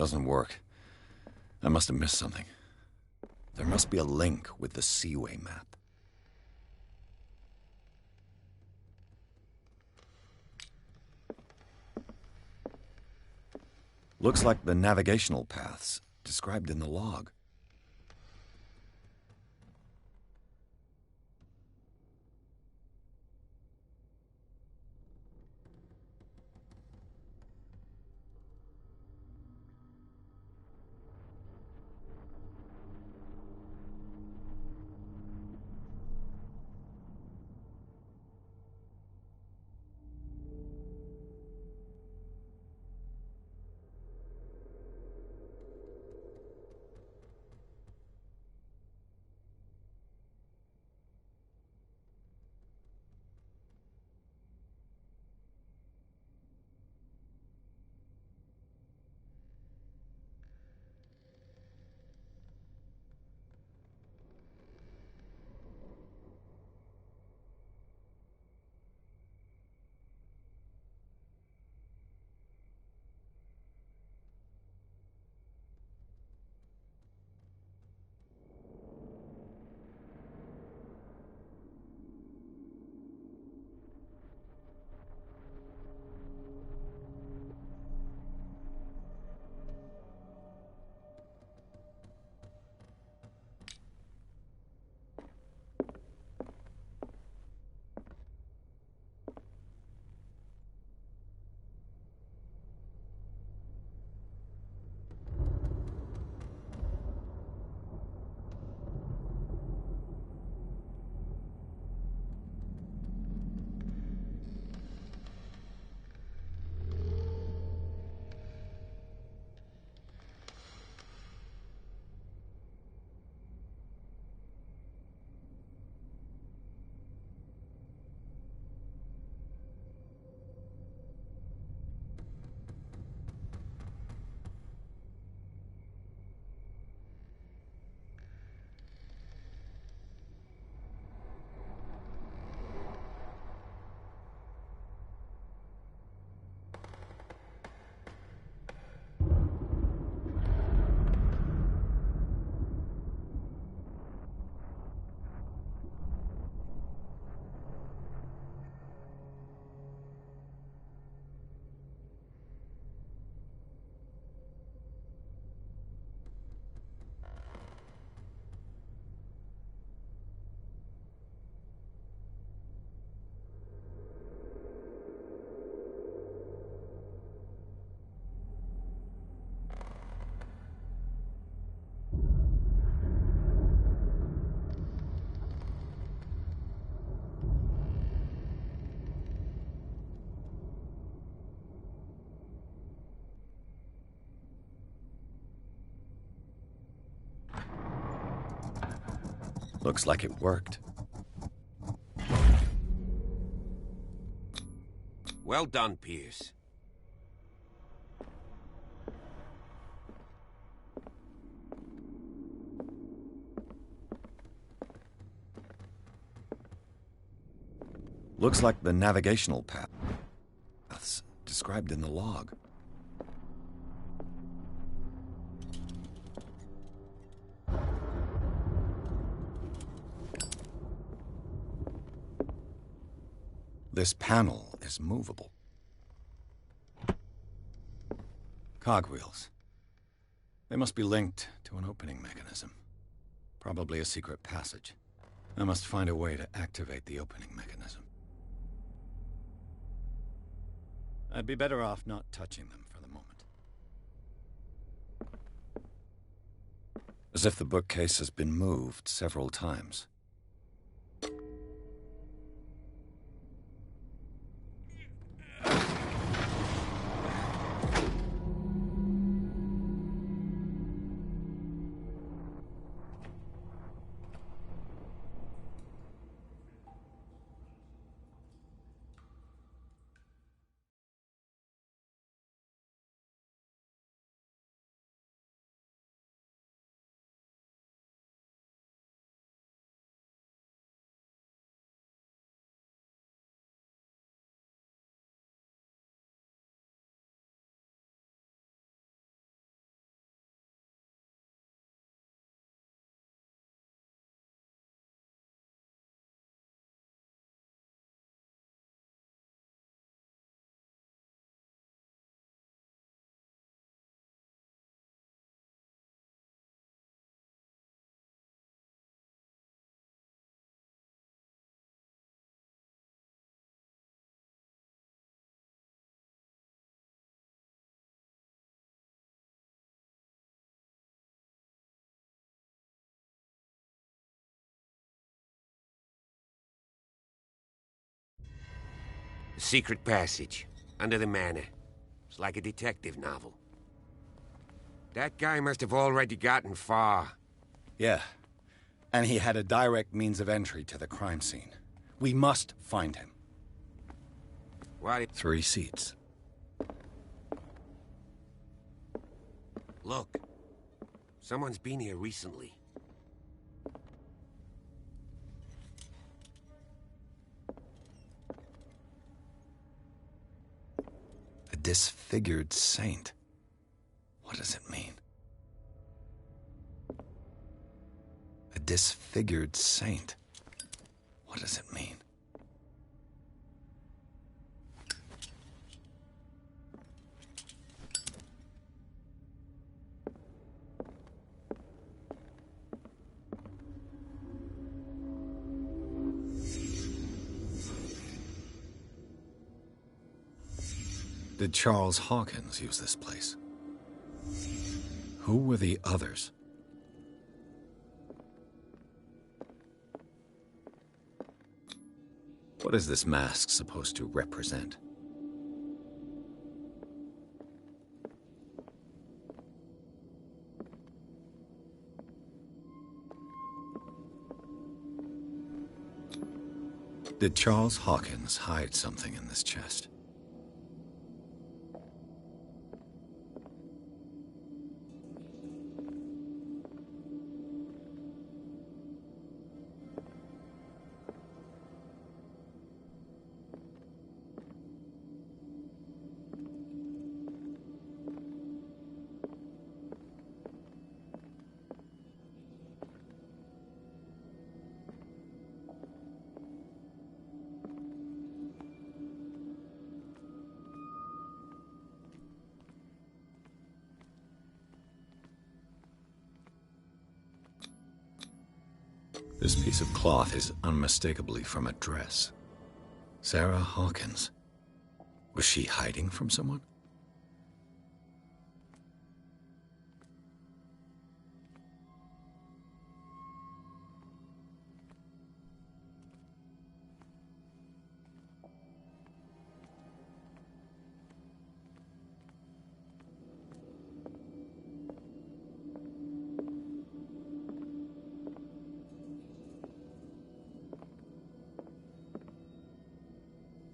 Doesn't work. I must have missed something. There must be a link with the seaway map. Looks like the navigational paths described in the log. Looks like it worked. Well done, Pierce. Looks like the navigational paths described in the log. This panel is movable. Cogwheels. They must be linked to an opening mechanism. Probably a secret passage. I must find a way to activate the opening mechanism. I'd be better off not touching them for the moment. As if the bookcase has been moved several times. A secret passage, under the manor. It's like a detective novel. That guy must have already gotten far. Yeah, and he had a direct means of entry to the crime scene. We must find him. What? 3 seats. Look. Someone's been here recently. A disfigured saint. What does it mean? A disfigured saint. What does it mean? Did Charles Hawkins use this place? Who were the others? What is this mask supposed to represent? Did Charles Hawkins hide something in this chest? This piece of cloth is unmistakably from a dress. Sarah Hawkins. Was she hiding from someone?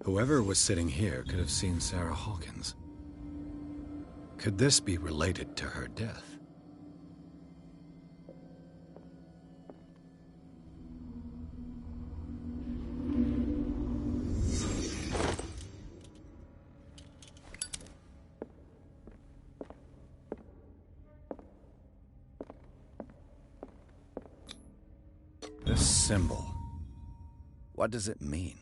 Whoever was sitting here could have seen Sarah Hawkins. Could this be related to her death? This symbol, what does it mean?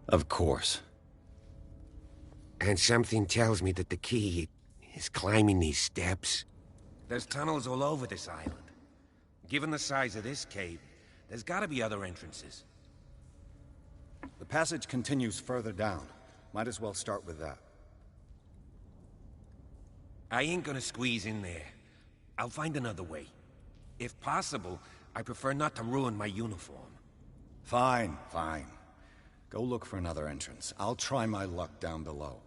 Of course. And something tells me that the key is climbing these steps. There's tunnels all over this island. Given the size of this cave, there's gotta be other entrances. The passage continues further down. Might as well start with that. I ain't gonna squeeze in there. I'll find another way. If possible, I prefer not to ruin my uniform. Fine, fine. Go look for another entrance. I'll try my luck down below.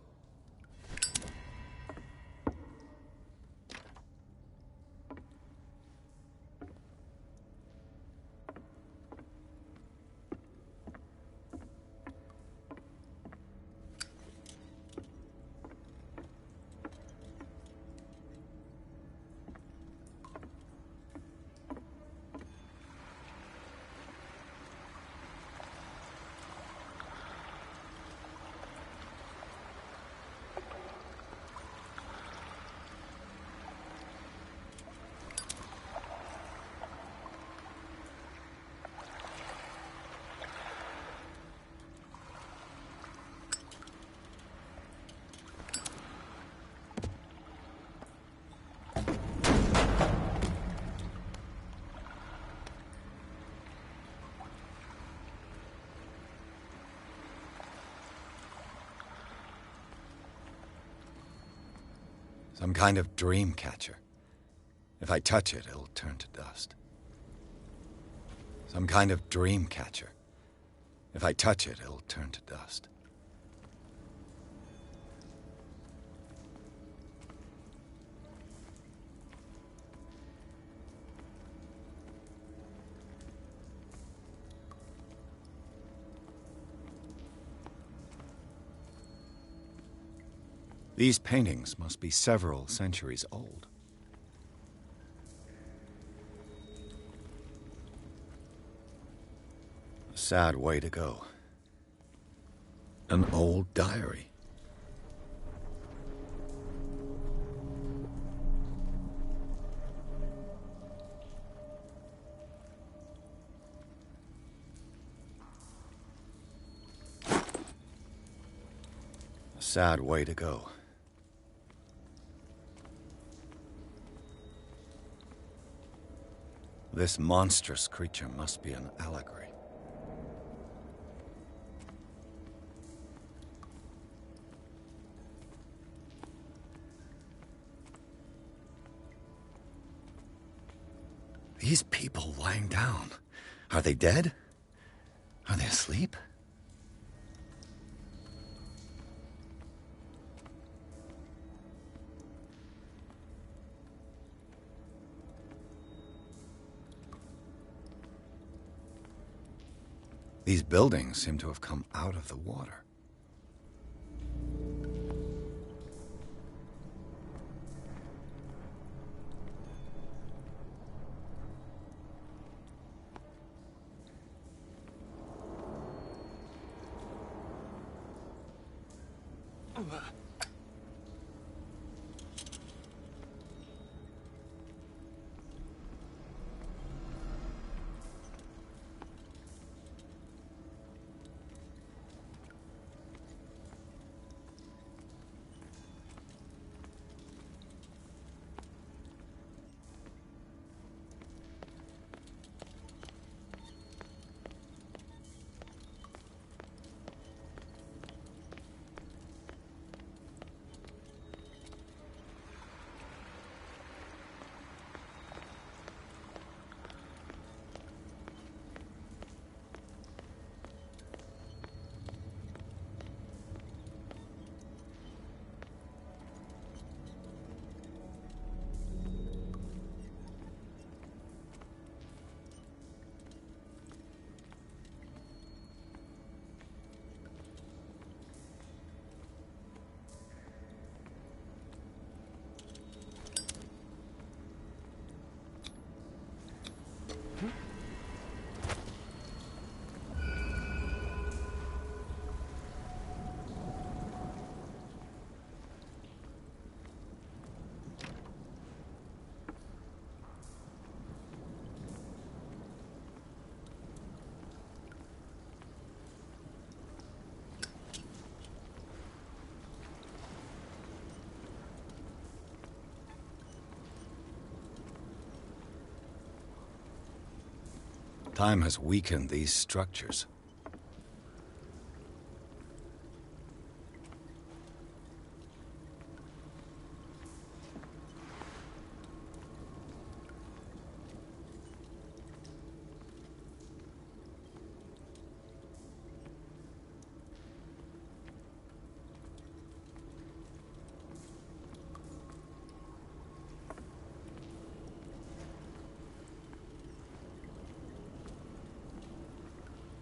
Some kind of dream catcher. If I touch it, it'll turn to dust. Some kind of dream catcher. If I touch it, it'll turn to dust. These paintings must be several centuries old. A sad way to go. An old diary. A sad way to go. This monstrous creature must be an allegory. These people lying down, are they dead? Are they asleep? These buildings seem to have come out of the water. Time has weakened these structures.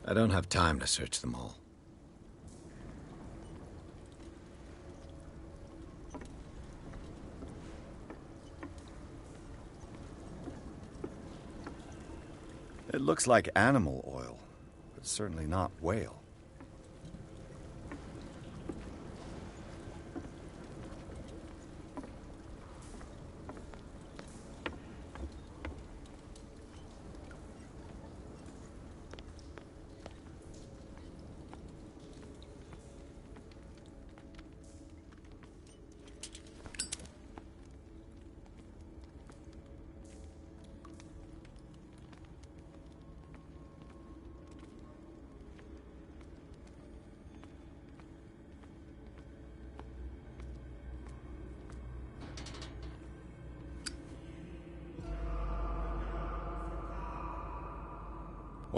I don't have time to search them all. It looks like animal oil, but certainly not whale.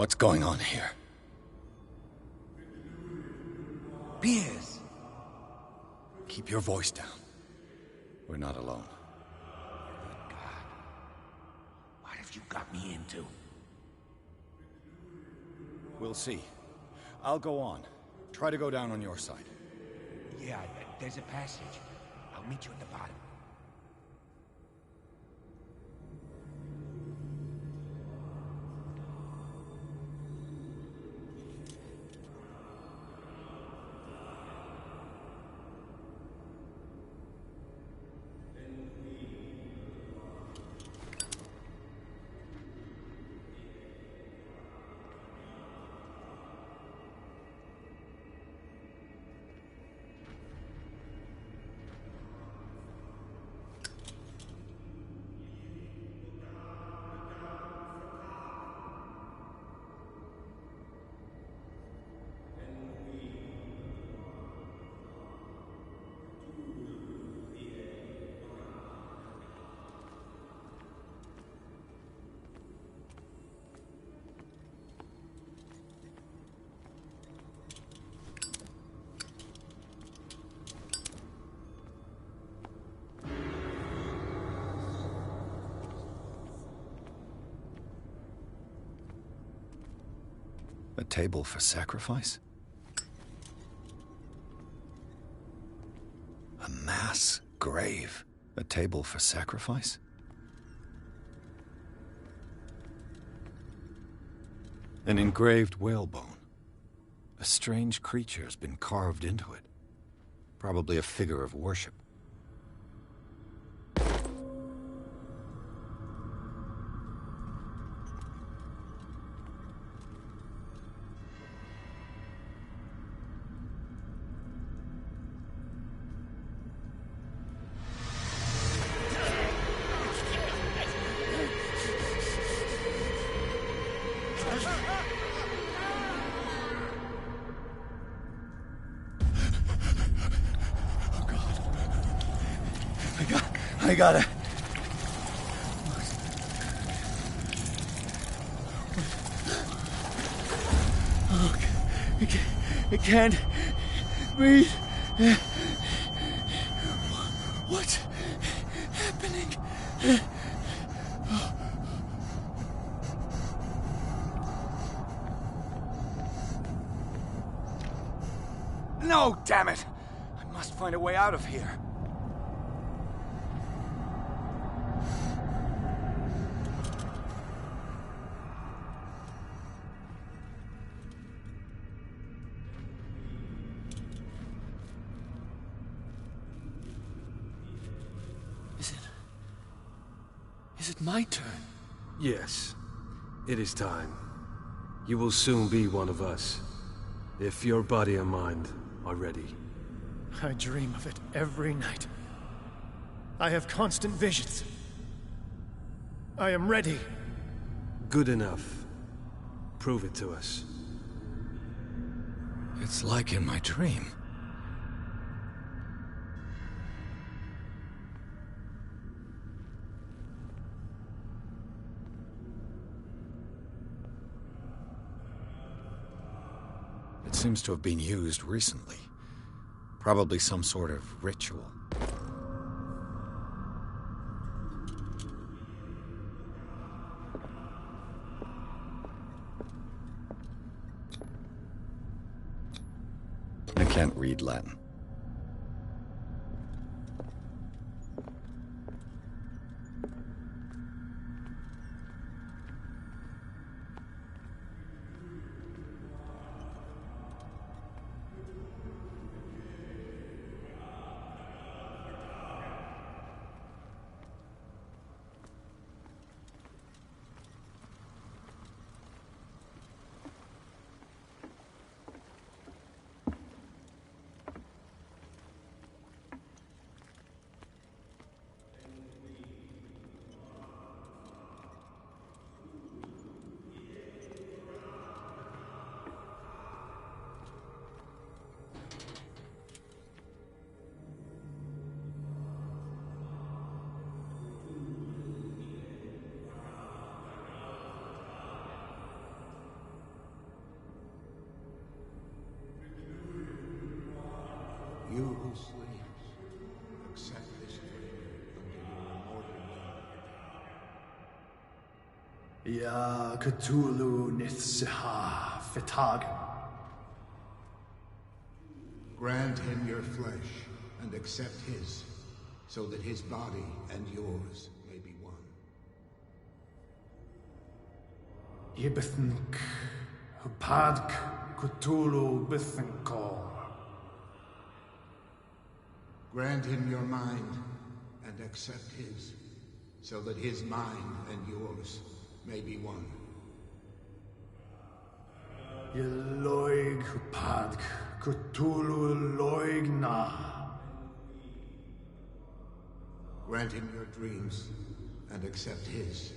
What's going on here? Piers! Keep your voice down. We're not alone. Good God. What have you got me into? We'll see. I'll go on. Try to go down on your side. Yeah, there's a passage. I'll meet you at the bottom. A table for sacrifice? A mass grave? A table for sacrifice? An engraved whalebone. A strange creature has been carved into it. Probably a figure of worship. I gotta... Oh, I can't breathe. What's happening? No, damn it! I must find a way out of here. Is it my turn? Yes. It is time. You will soon be one of us, if your body and mind are ready. I dream of it every night. I have constant visions. I am ready. Good enough. Prove it to us. It's like in my dream. It seems to have been used recently. Probably some sort of ritual. I can't read Latin. You who sleeps, accept this dream unto your immortal Ya Cthulhu Nithsiha Fitagan. Grant him your flesh and accept his, so that his body and yours may be one. Ibithink Hupadk Cthulhu Bithinkor. Grant him your mind and accept his, so that his mind and yours may be one. Yeloig Hupadk Cthulhu Loigna. Grant him your dreams and accept his,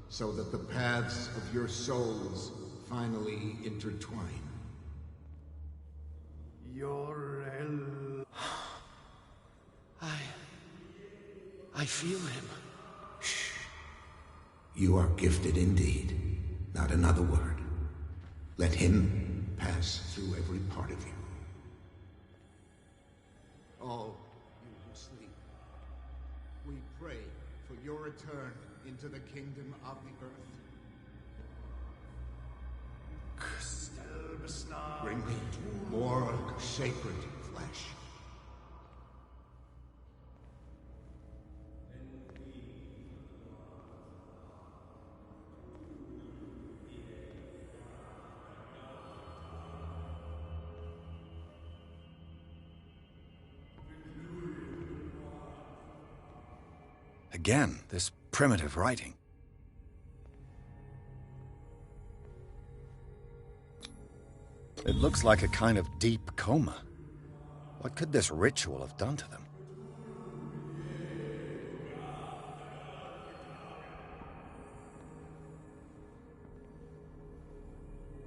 so that the paths of your souls finally intertwine. Yorel. I feel him. Shh. You are gifted indeed. Not another word. Let him pass through every part of you. All you who sleep, we pray for your return into the kingdom of the earth. Bring me more sacred flesh. Again, this primitive writing. It looks like a kind of deep coma. What could this ritual have done to them?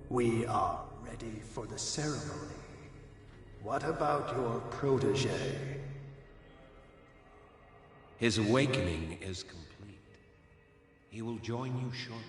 We are ready for the ceremony. What about your protege? His awakening is complete. He will join you shortly.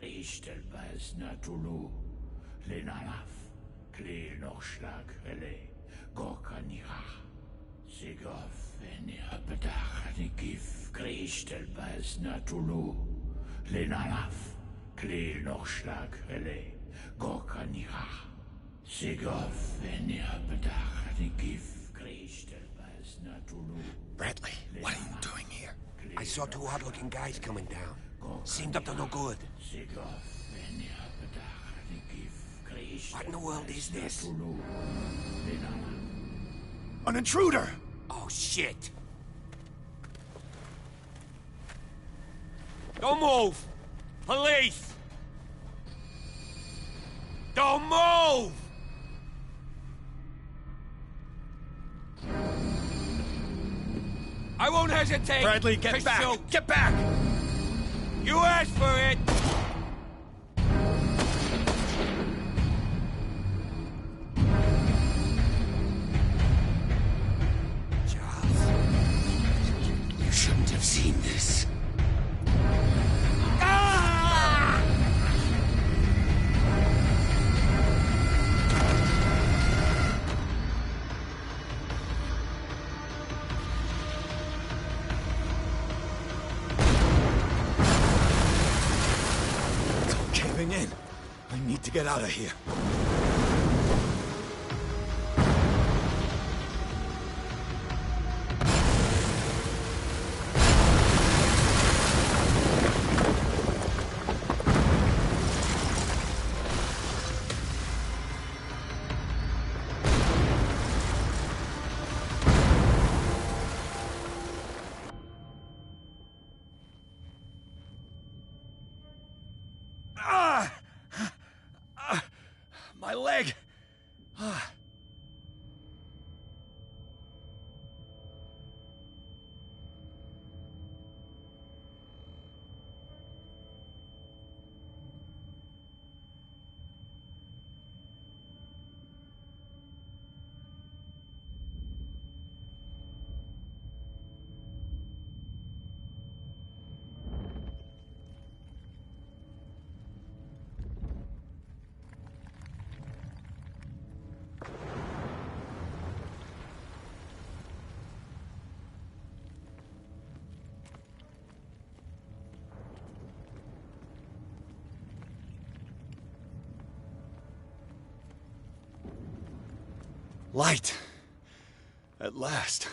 Ishtelbaz Natulu, Lenalaf, Kle Nochschlag Rele, Gorkanira, Sigov, Venia Bedach, Nikif, Krishtelbaz Natulu, Lenalaf, Kle Nochschlag Rele, Gorkanira, Sigov, Venia Bedach, Nikif, Krishtelbaz Natulu. Bradley, what are you doing here? I saw two odd-looking guys coming down. Seemed up to no good. What in the world is this? An intruder! Oh, shit! Don't move! Police! Don't move! I won't hesitate! Bradley, get back! Shoot. Get back! You asked for it! Charles, you shouldn't have seen this. In. I need to get out of here. My leg! Light. At last.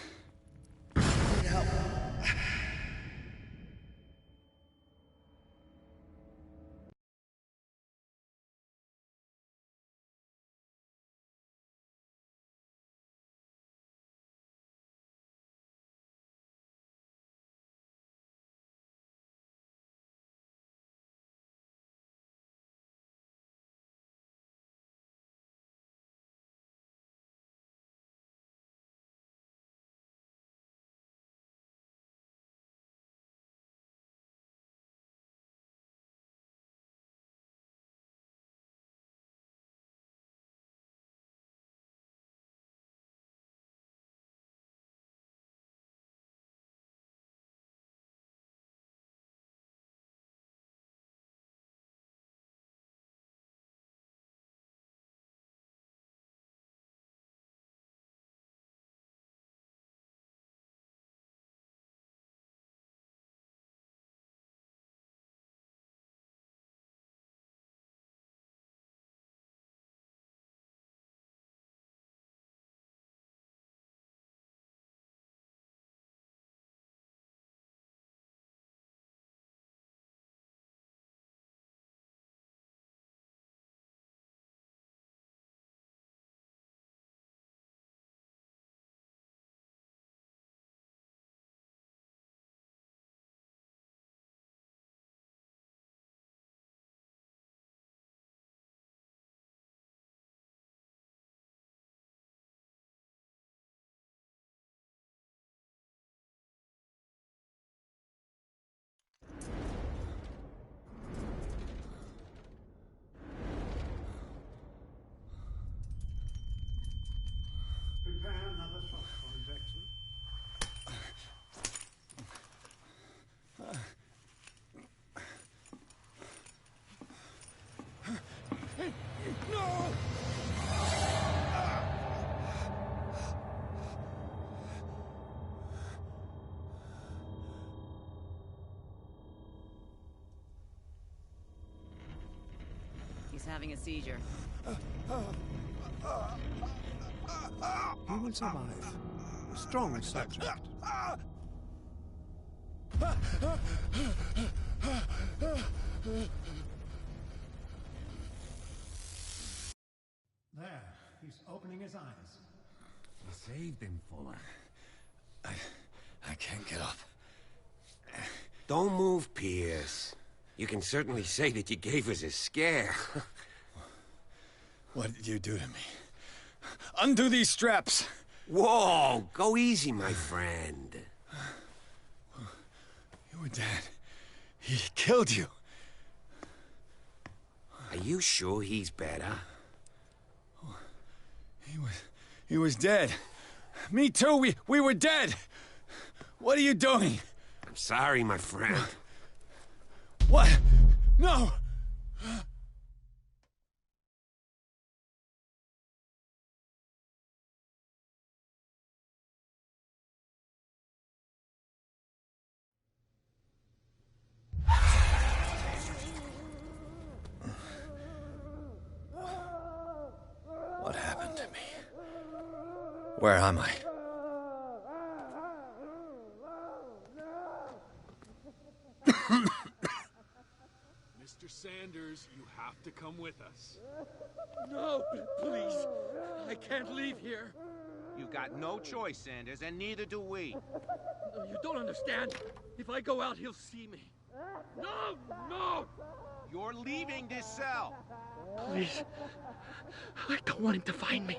He's having a seizure. He will survive. Strong subject. There, he's opening his eyes. You saved him, Fuller. I can't get up. Don't move, Pierce. You can certainly say that you gave us a scare. What did you do to me? Undo these straps! Whoa! Go easy, my friend. You were dead. He killed you. Are you sure he's better? He was dead. Me too, we were dead! What are you doing? I'm sorry, my friend. What? No! What happened to me? Where am I? Mr. Sanders, you have to come with us. No, please. I can't leave here. You've got no choice, Sanders, and neither do we. No, you don't understand. If I go out, he'll see me. No! No! You're leaving this cell. Please. I don't want him to find me.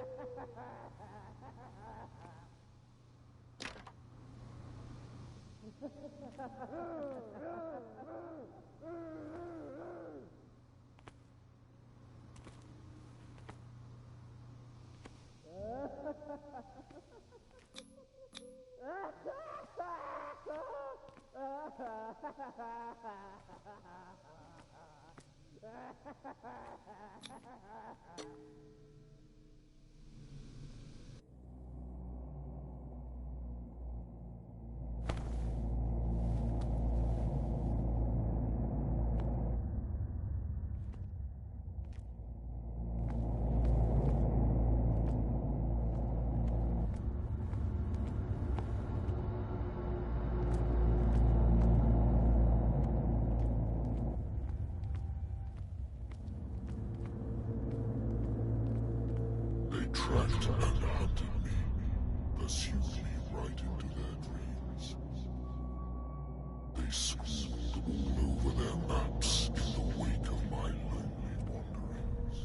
Tracked and hunted me, pursued me right into their dreams. They scrawled all over their maps in the wake of my lonely wanderings.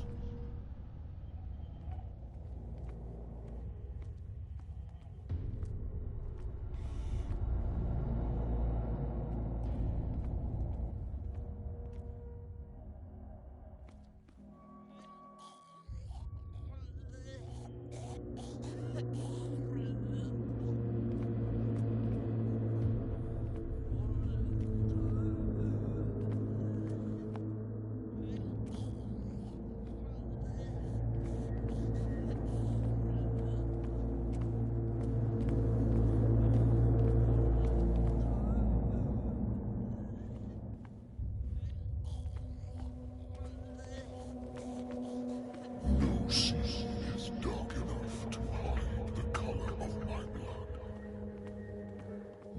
No sea is dark enough to hide the color of my blood.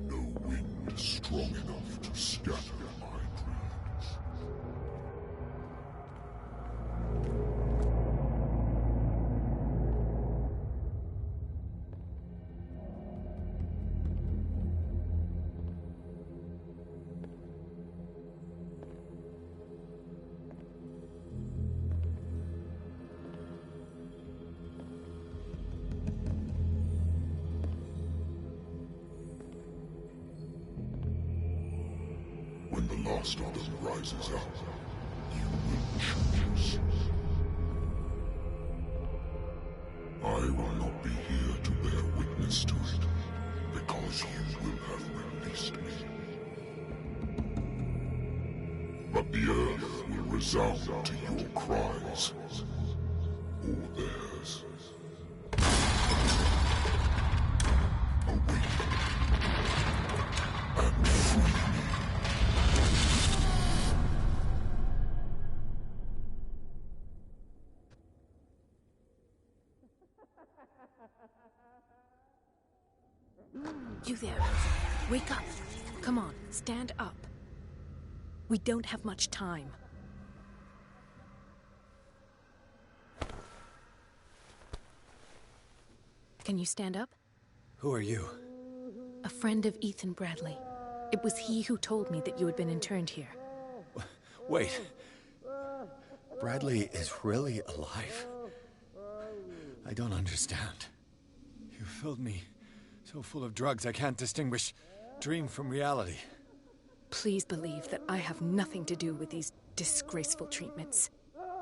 No wind strong enough to scatter my dreams. When the last of them rises up, you will choose. I will not be here to bear witness to it, because you will have released me. But the earth will resound to your cries, or theirs. Awaken and free me. You there, wake up. Come on, stand up. We don't have much time. Can you stand up? Who are you? A friend of Ethan Bradley. It was he who told me that you had been interned here. Wait. Bradley is really alive? I don't understand. You filled me so full of drugs I can't distinguish dream from reality. Please believe that I have nothing to do with these disgraceful treatments.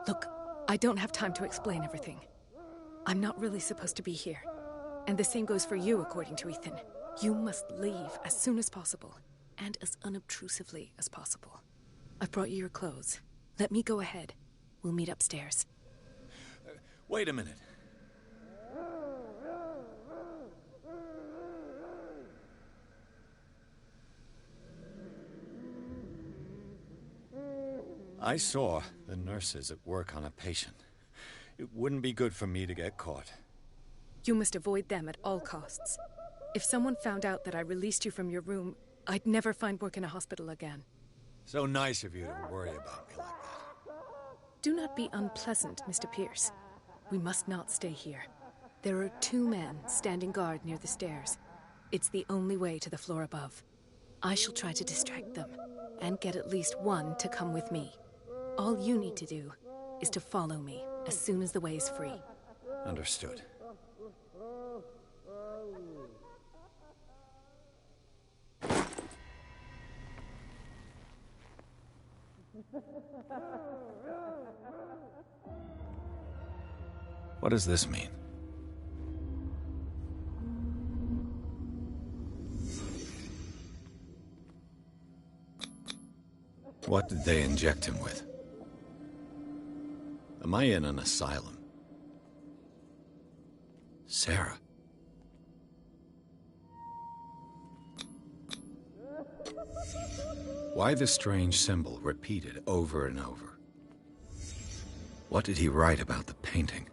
Look, I don't have time to explain everything. I'm not really supposed to be here. And the same goes for you, according to Ethan. You must leave as soon as possible, and as unobtrusively as possible. I've brought you your clothes. Let me go ahead. We'll meet upstairs. Wait a minute. I saw the nurses at work on a patient. It wouldn't be good for me to get caught. You must avoid them at all costs. If someone found out that I released you from your room, I'd never find work in a hospital again. So nice of you to worry about me like that. Do not be unpleasant, Mr. Pierce. We must not stay here. There are 2 men standing guard near the stairs. It's the only way to the floor above. I shall try to distract them, and get at least one to come with me. All you need to do is to follow me as soon as the way is free. Understood. What does this mean? What did they inject him with? Am I in an asylum? Sarah. Why the strange symbol repeated over and over? What did he write about the painting?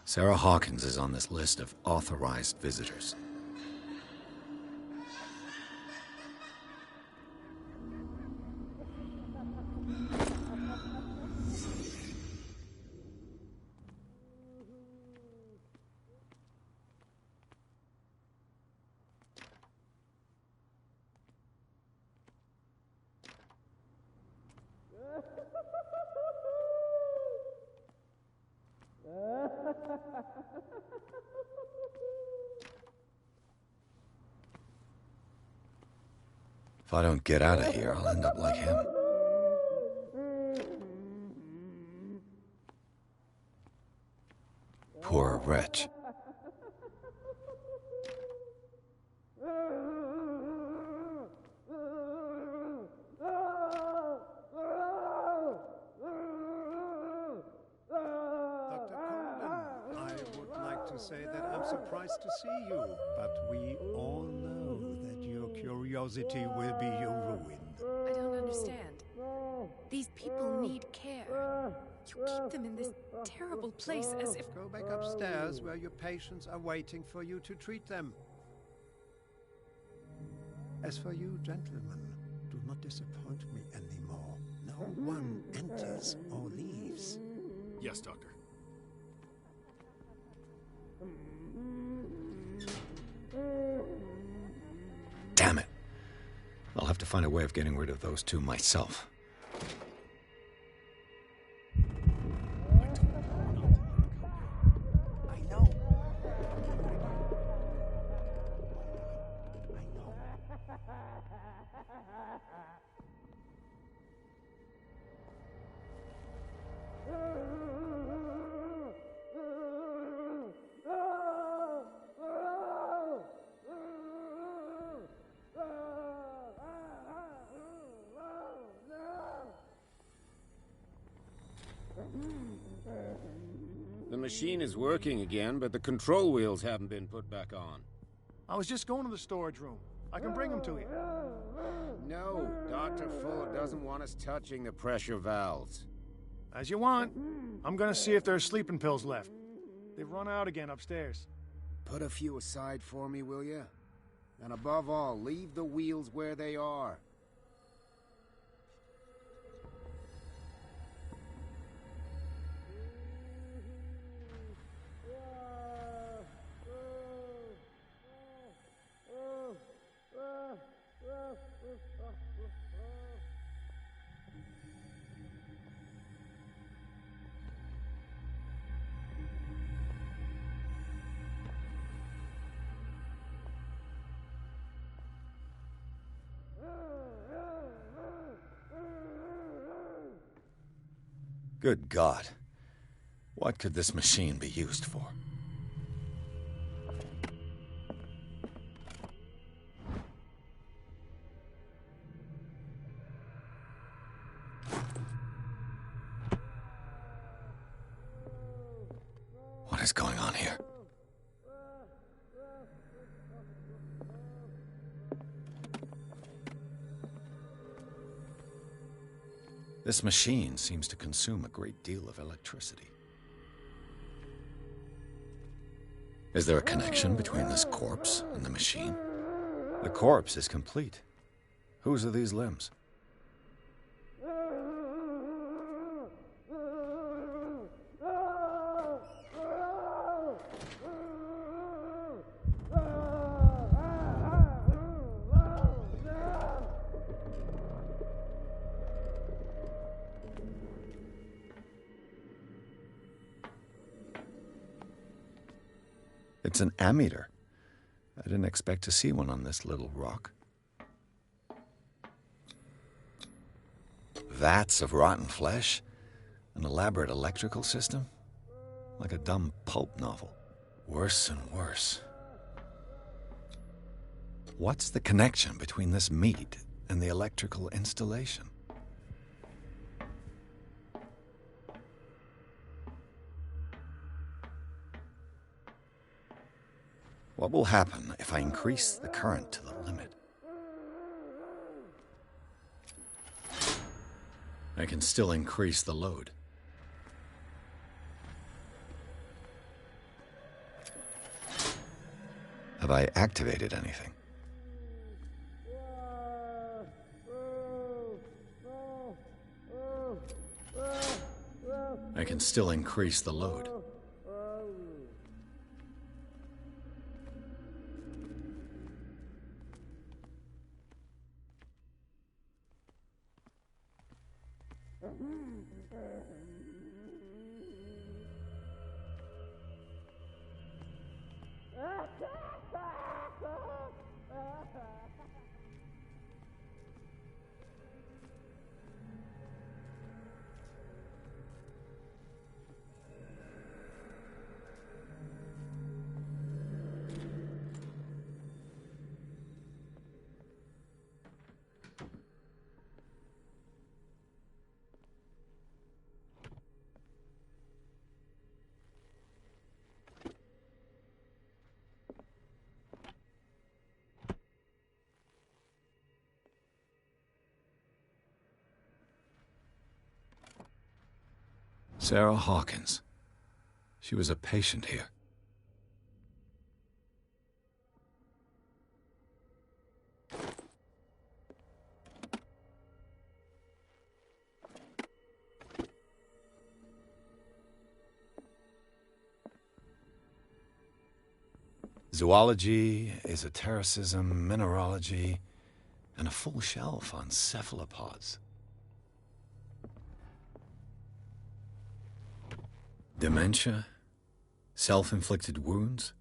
Sarah Hawkins is on this list of authorized visitors. If I don't get out of here, I'll end up like him. Poor wretch. Say that I'm surprised to see you, but we all know that your curiosity will be your ruin. I don't understand. These people need care. You keep them in this terrible place as if... Go back upstairs where your patients are waiting for you to treat them. As for you, gentlemen, do not disappoint me anymore. No one enters or leaves. Yes, Doctor. Damn it. I'll have to find a way of getting rid of those 2 myself. The machine is working again, but the control wheels haven't been put back on. I was just going to the storage room. I can bring them to you. No, Dr. Fuller doesn't want us touching the pressure valves. As you want. I'm gonna see if there's sleeping pills left. They've run out again upstairs. Put a few aside for me, will you? And above all, leave the wheels where they are. Good God. What could this machine be used for? What is going on here? This machine seems to consume a great deal of electricity. Is there a connection between this corpse and the machine? The corpse is complete. Whose are these limbs? It's an ammeter. I didn't expect to see one on this little rock. Vats of rotten flesh? An elaborate electrical system? Like a dumb pulp novel. Worse and worse. What's the connection between this meat and the electrical installation? What will happen if I increase the current to the limit? I can still increase the load. Have I activated anything? I can still increase the load. Sarah Hawkins. She was a patient here. Zoology, esotericism, mineralogy, and a full shelf on cephalopods. Dementia? Self-inflicted wounds?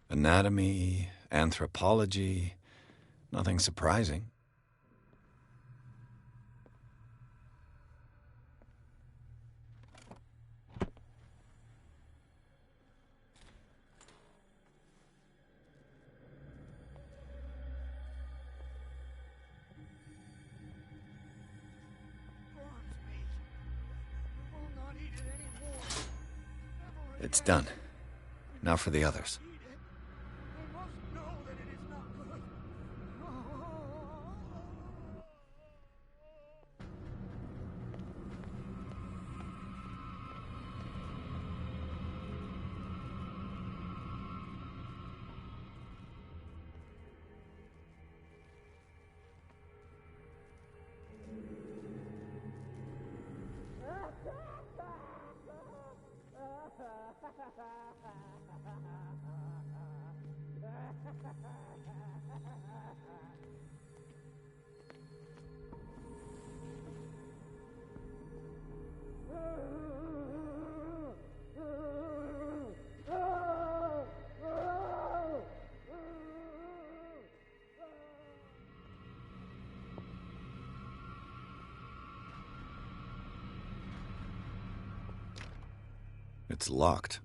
Anatomy, anthropology, nothing surprising. It's done. Now for the others. It's locked.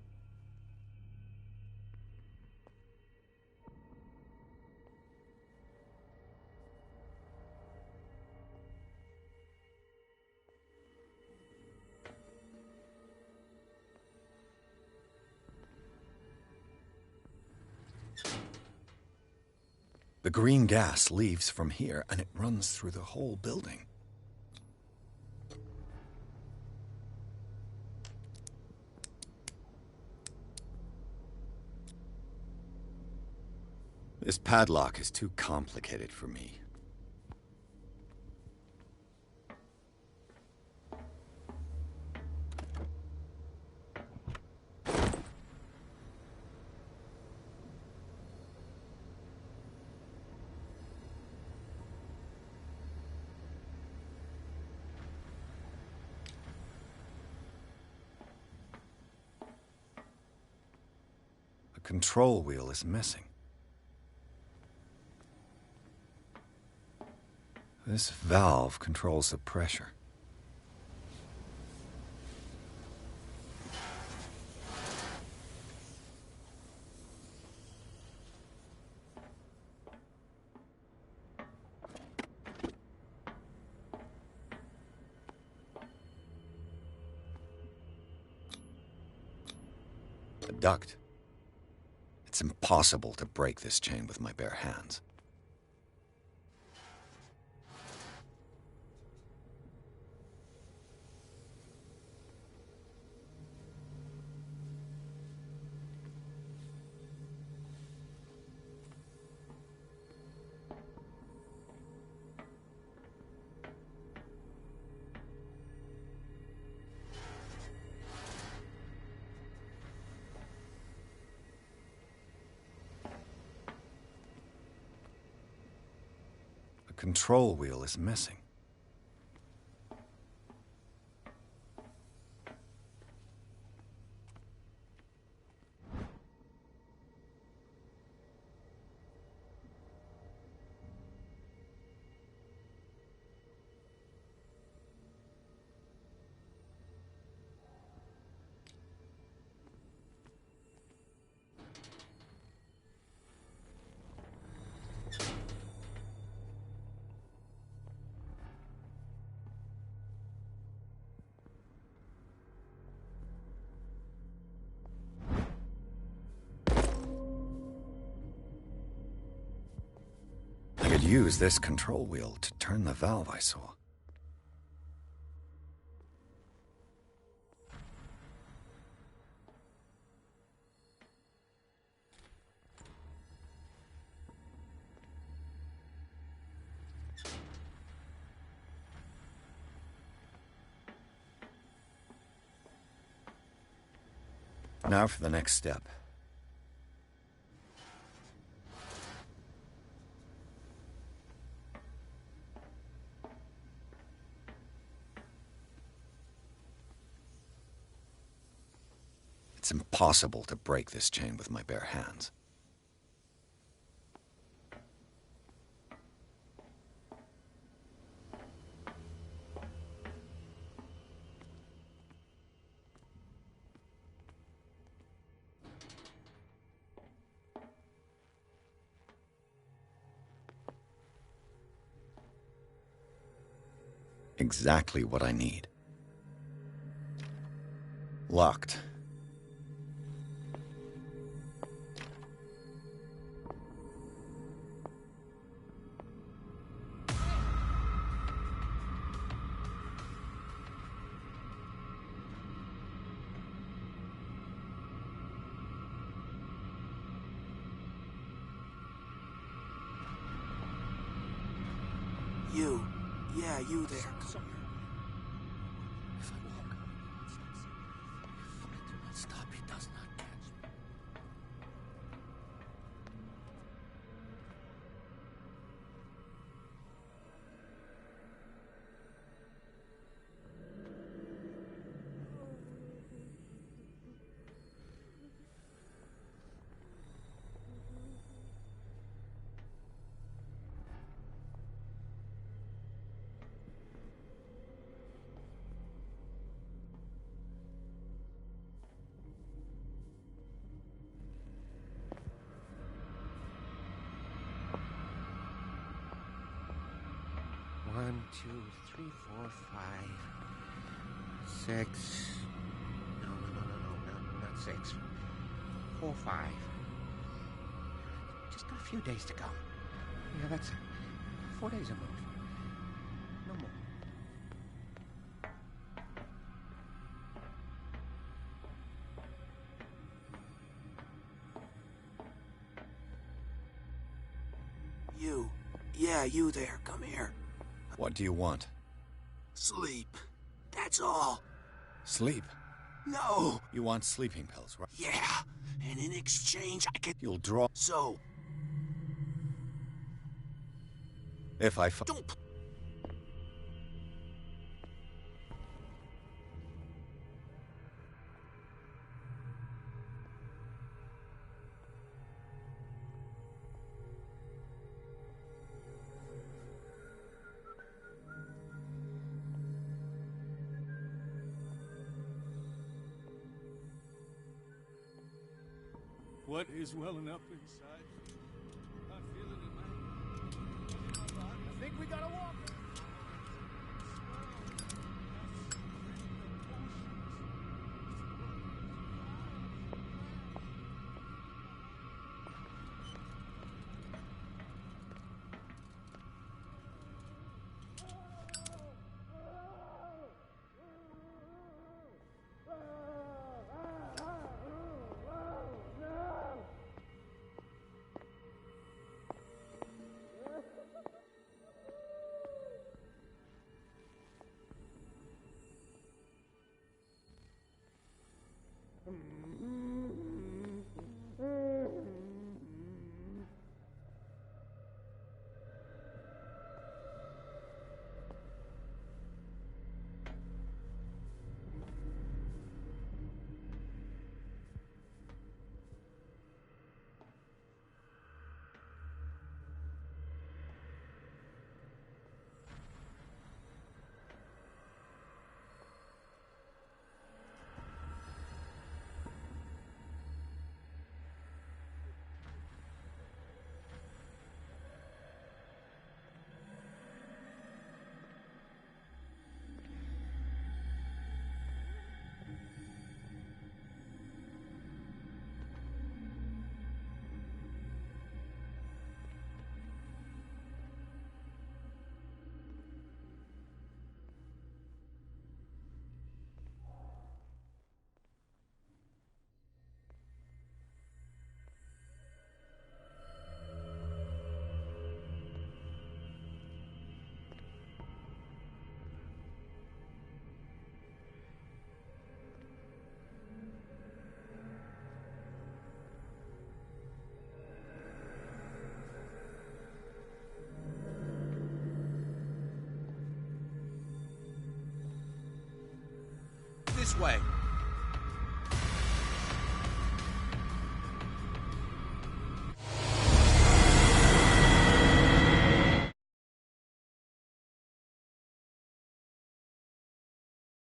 The green gas leaves from here, and it runs through the whole building. This padlock is too complicated for me. The control wheel is missing. This valve controls the pressure. A duct. It's impossible to break this chain with my bare hands. The control wheel is missing. I could use this control wheel to turn the valve I saw. Now for the next step. It's impossible to break this chain with my bare hands. Exactly what I need. Locked. You. Yeah, you there. If I walk, if I do not stop, he does not catch me. One, two, three, four, five, six. No, not six. 4, 5. Just got a few days to go. Yeah, that's it. 4 days a month. No more. You. Yeah, you there. Come here. What do you want? Sleep. That's all. Sleep? No. You want sleeping pills, right? Yeah. And in exchange, I can... You'll draw... So... If I... Don't... What is welling up inside? Not feeling it, man. I think we gotta walk. This way.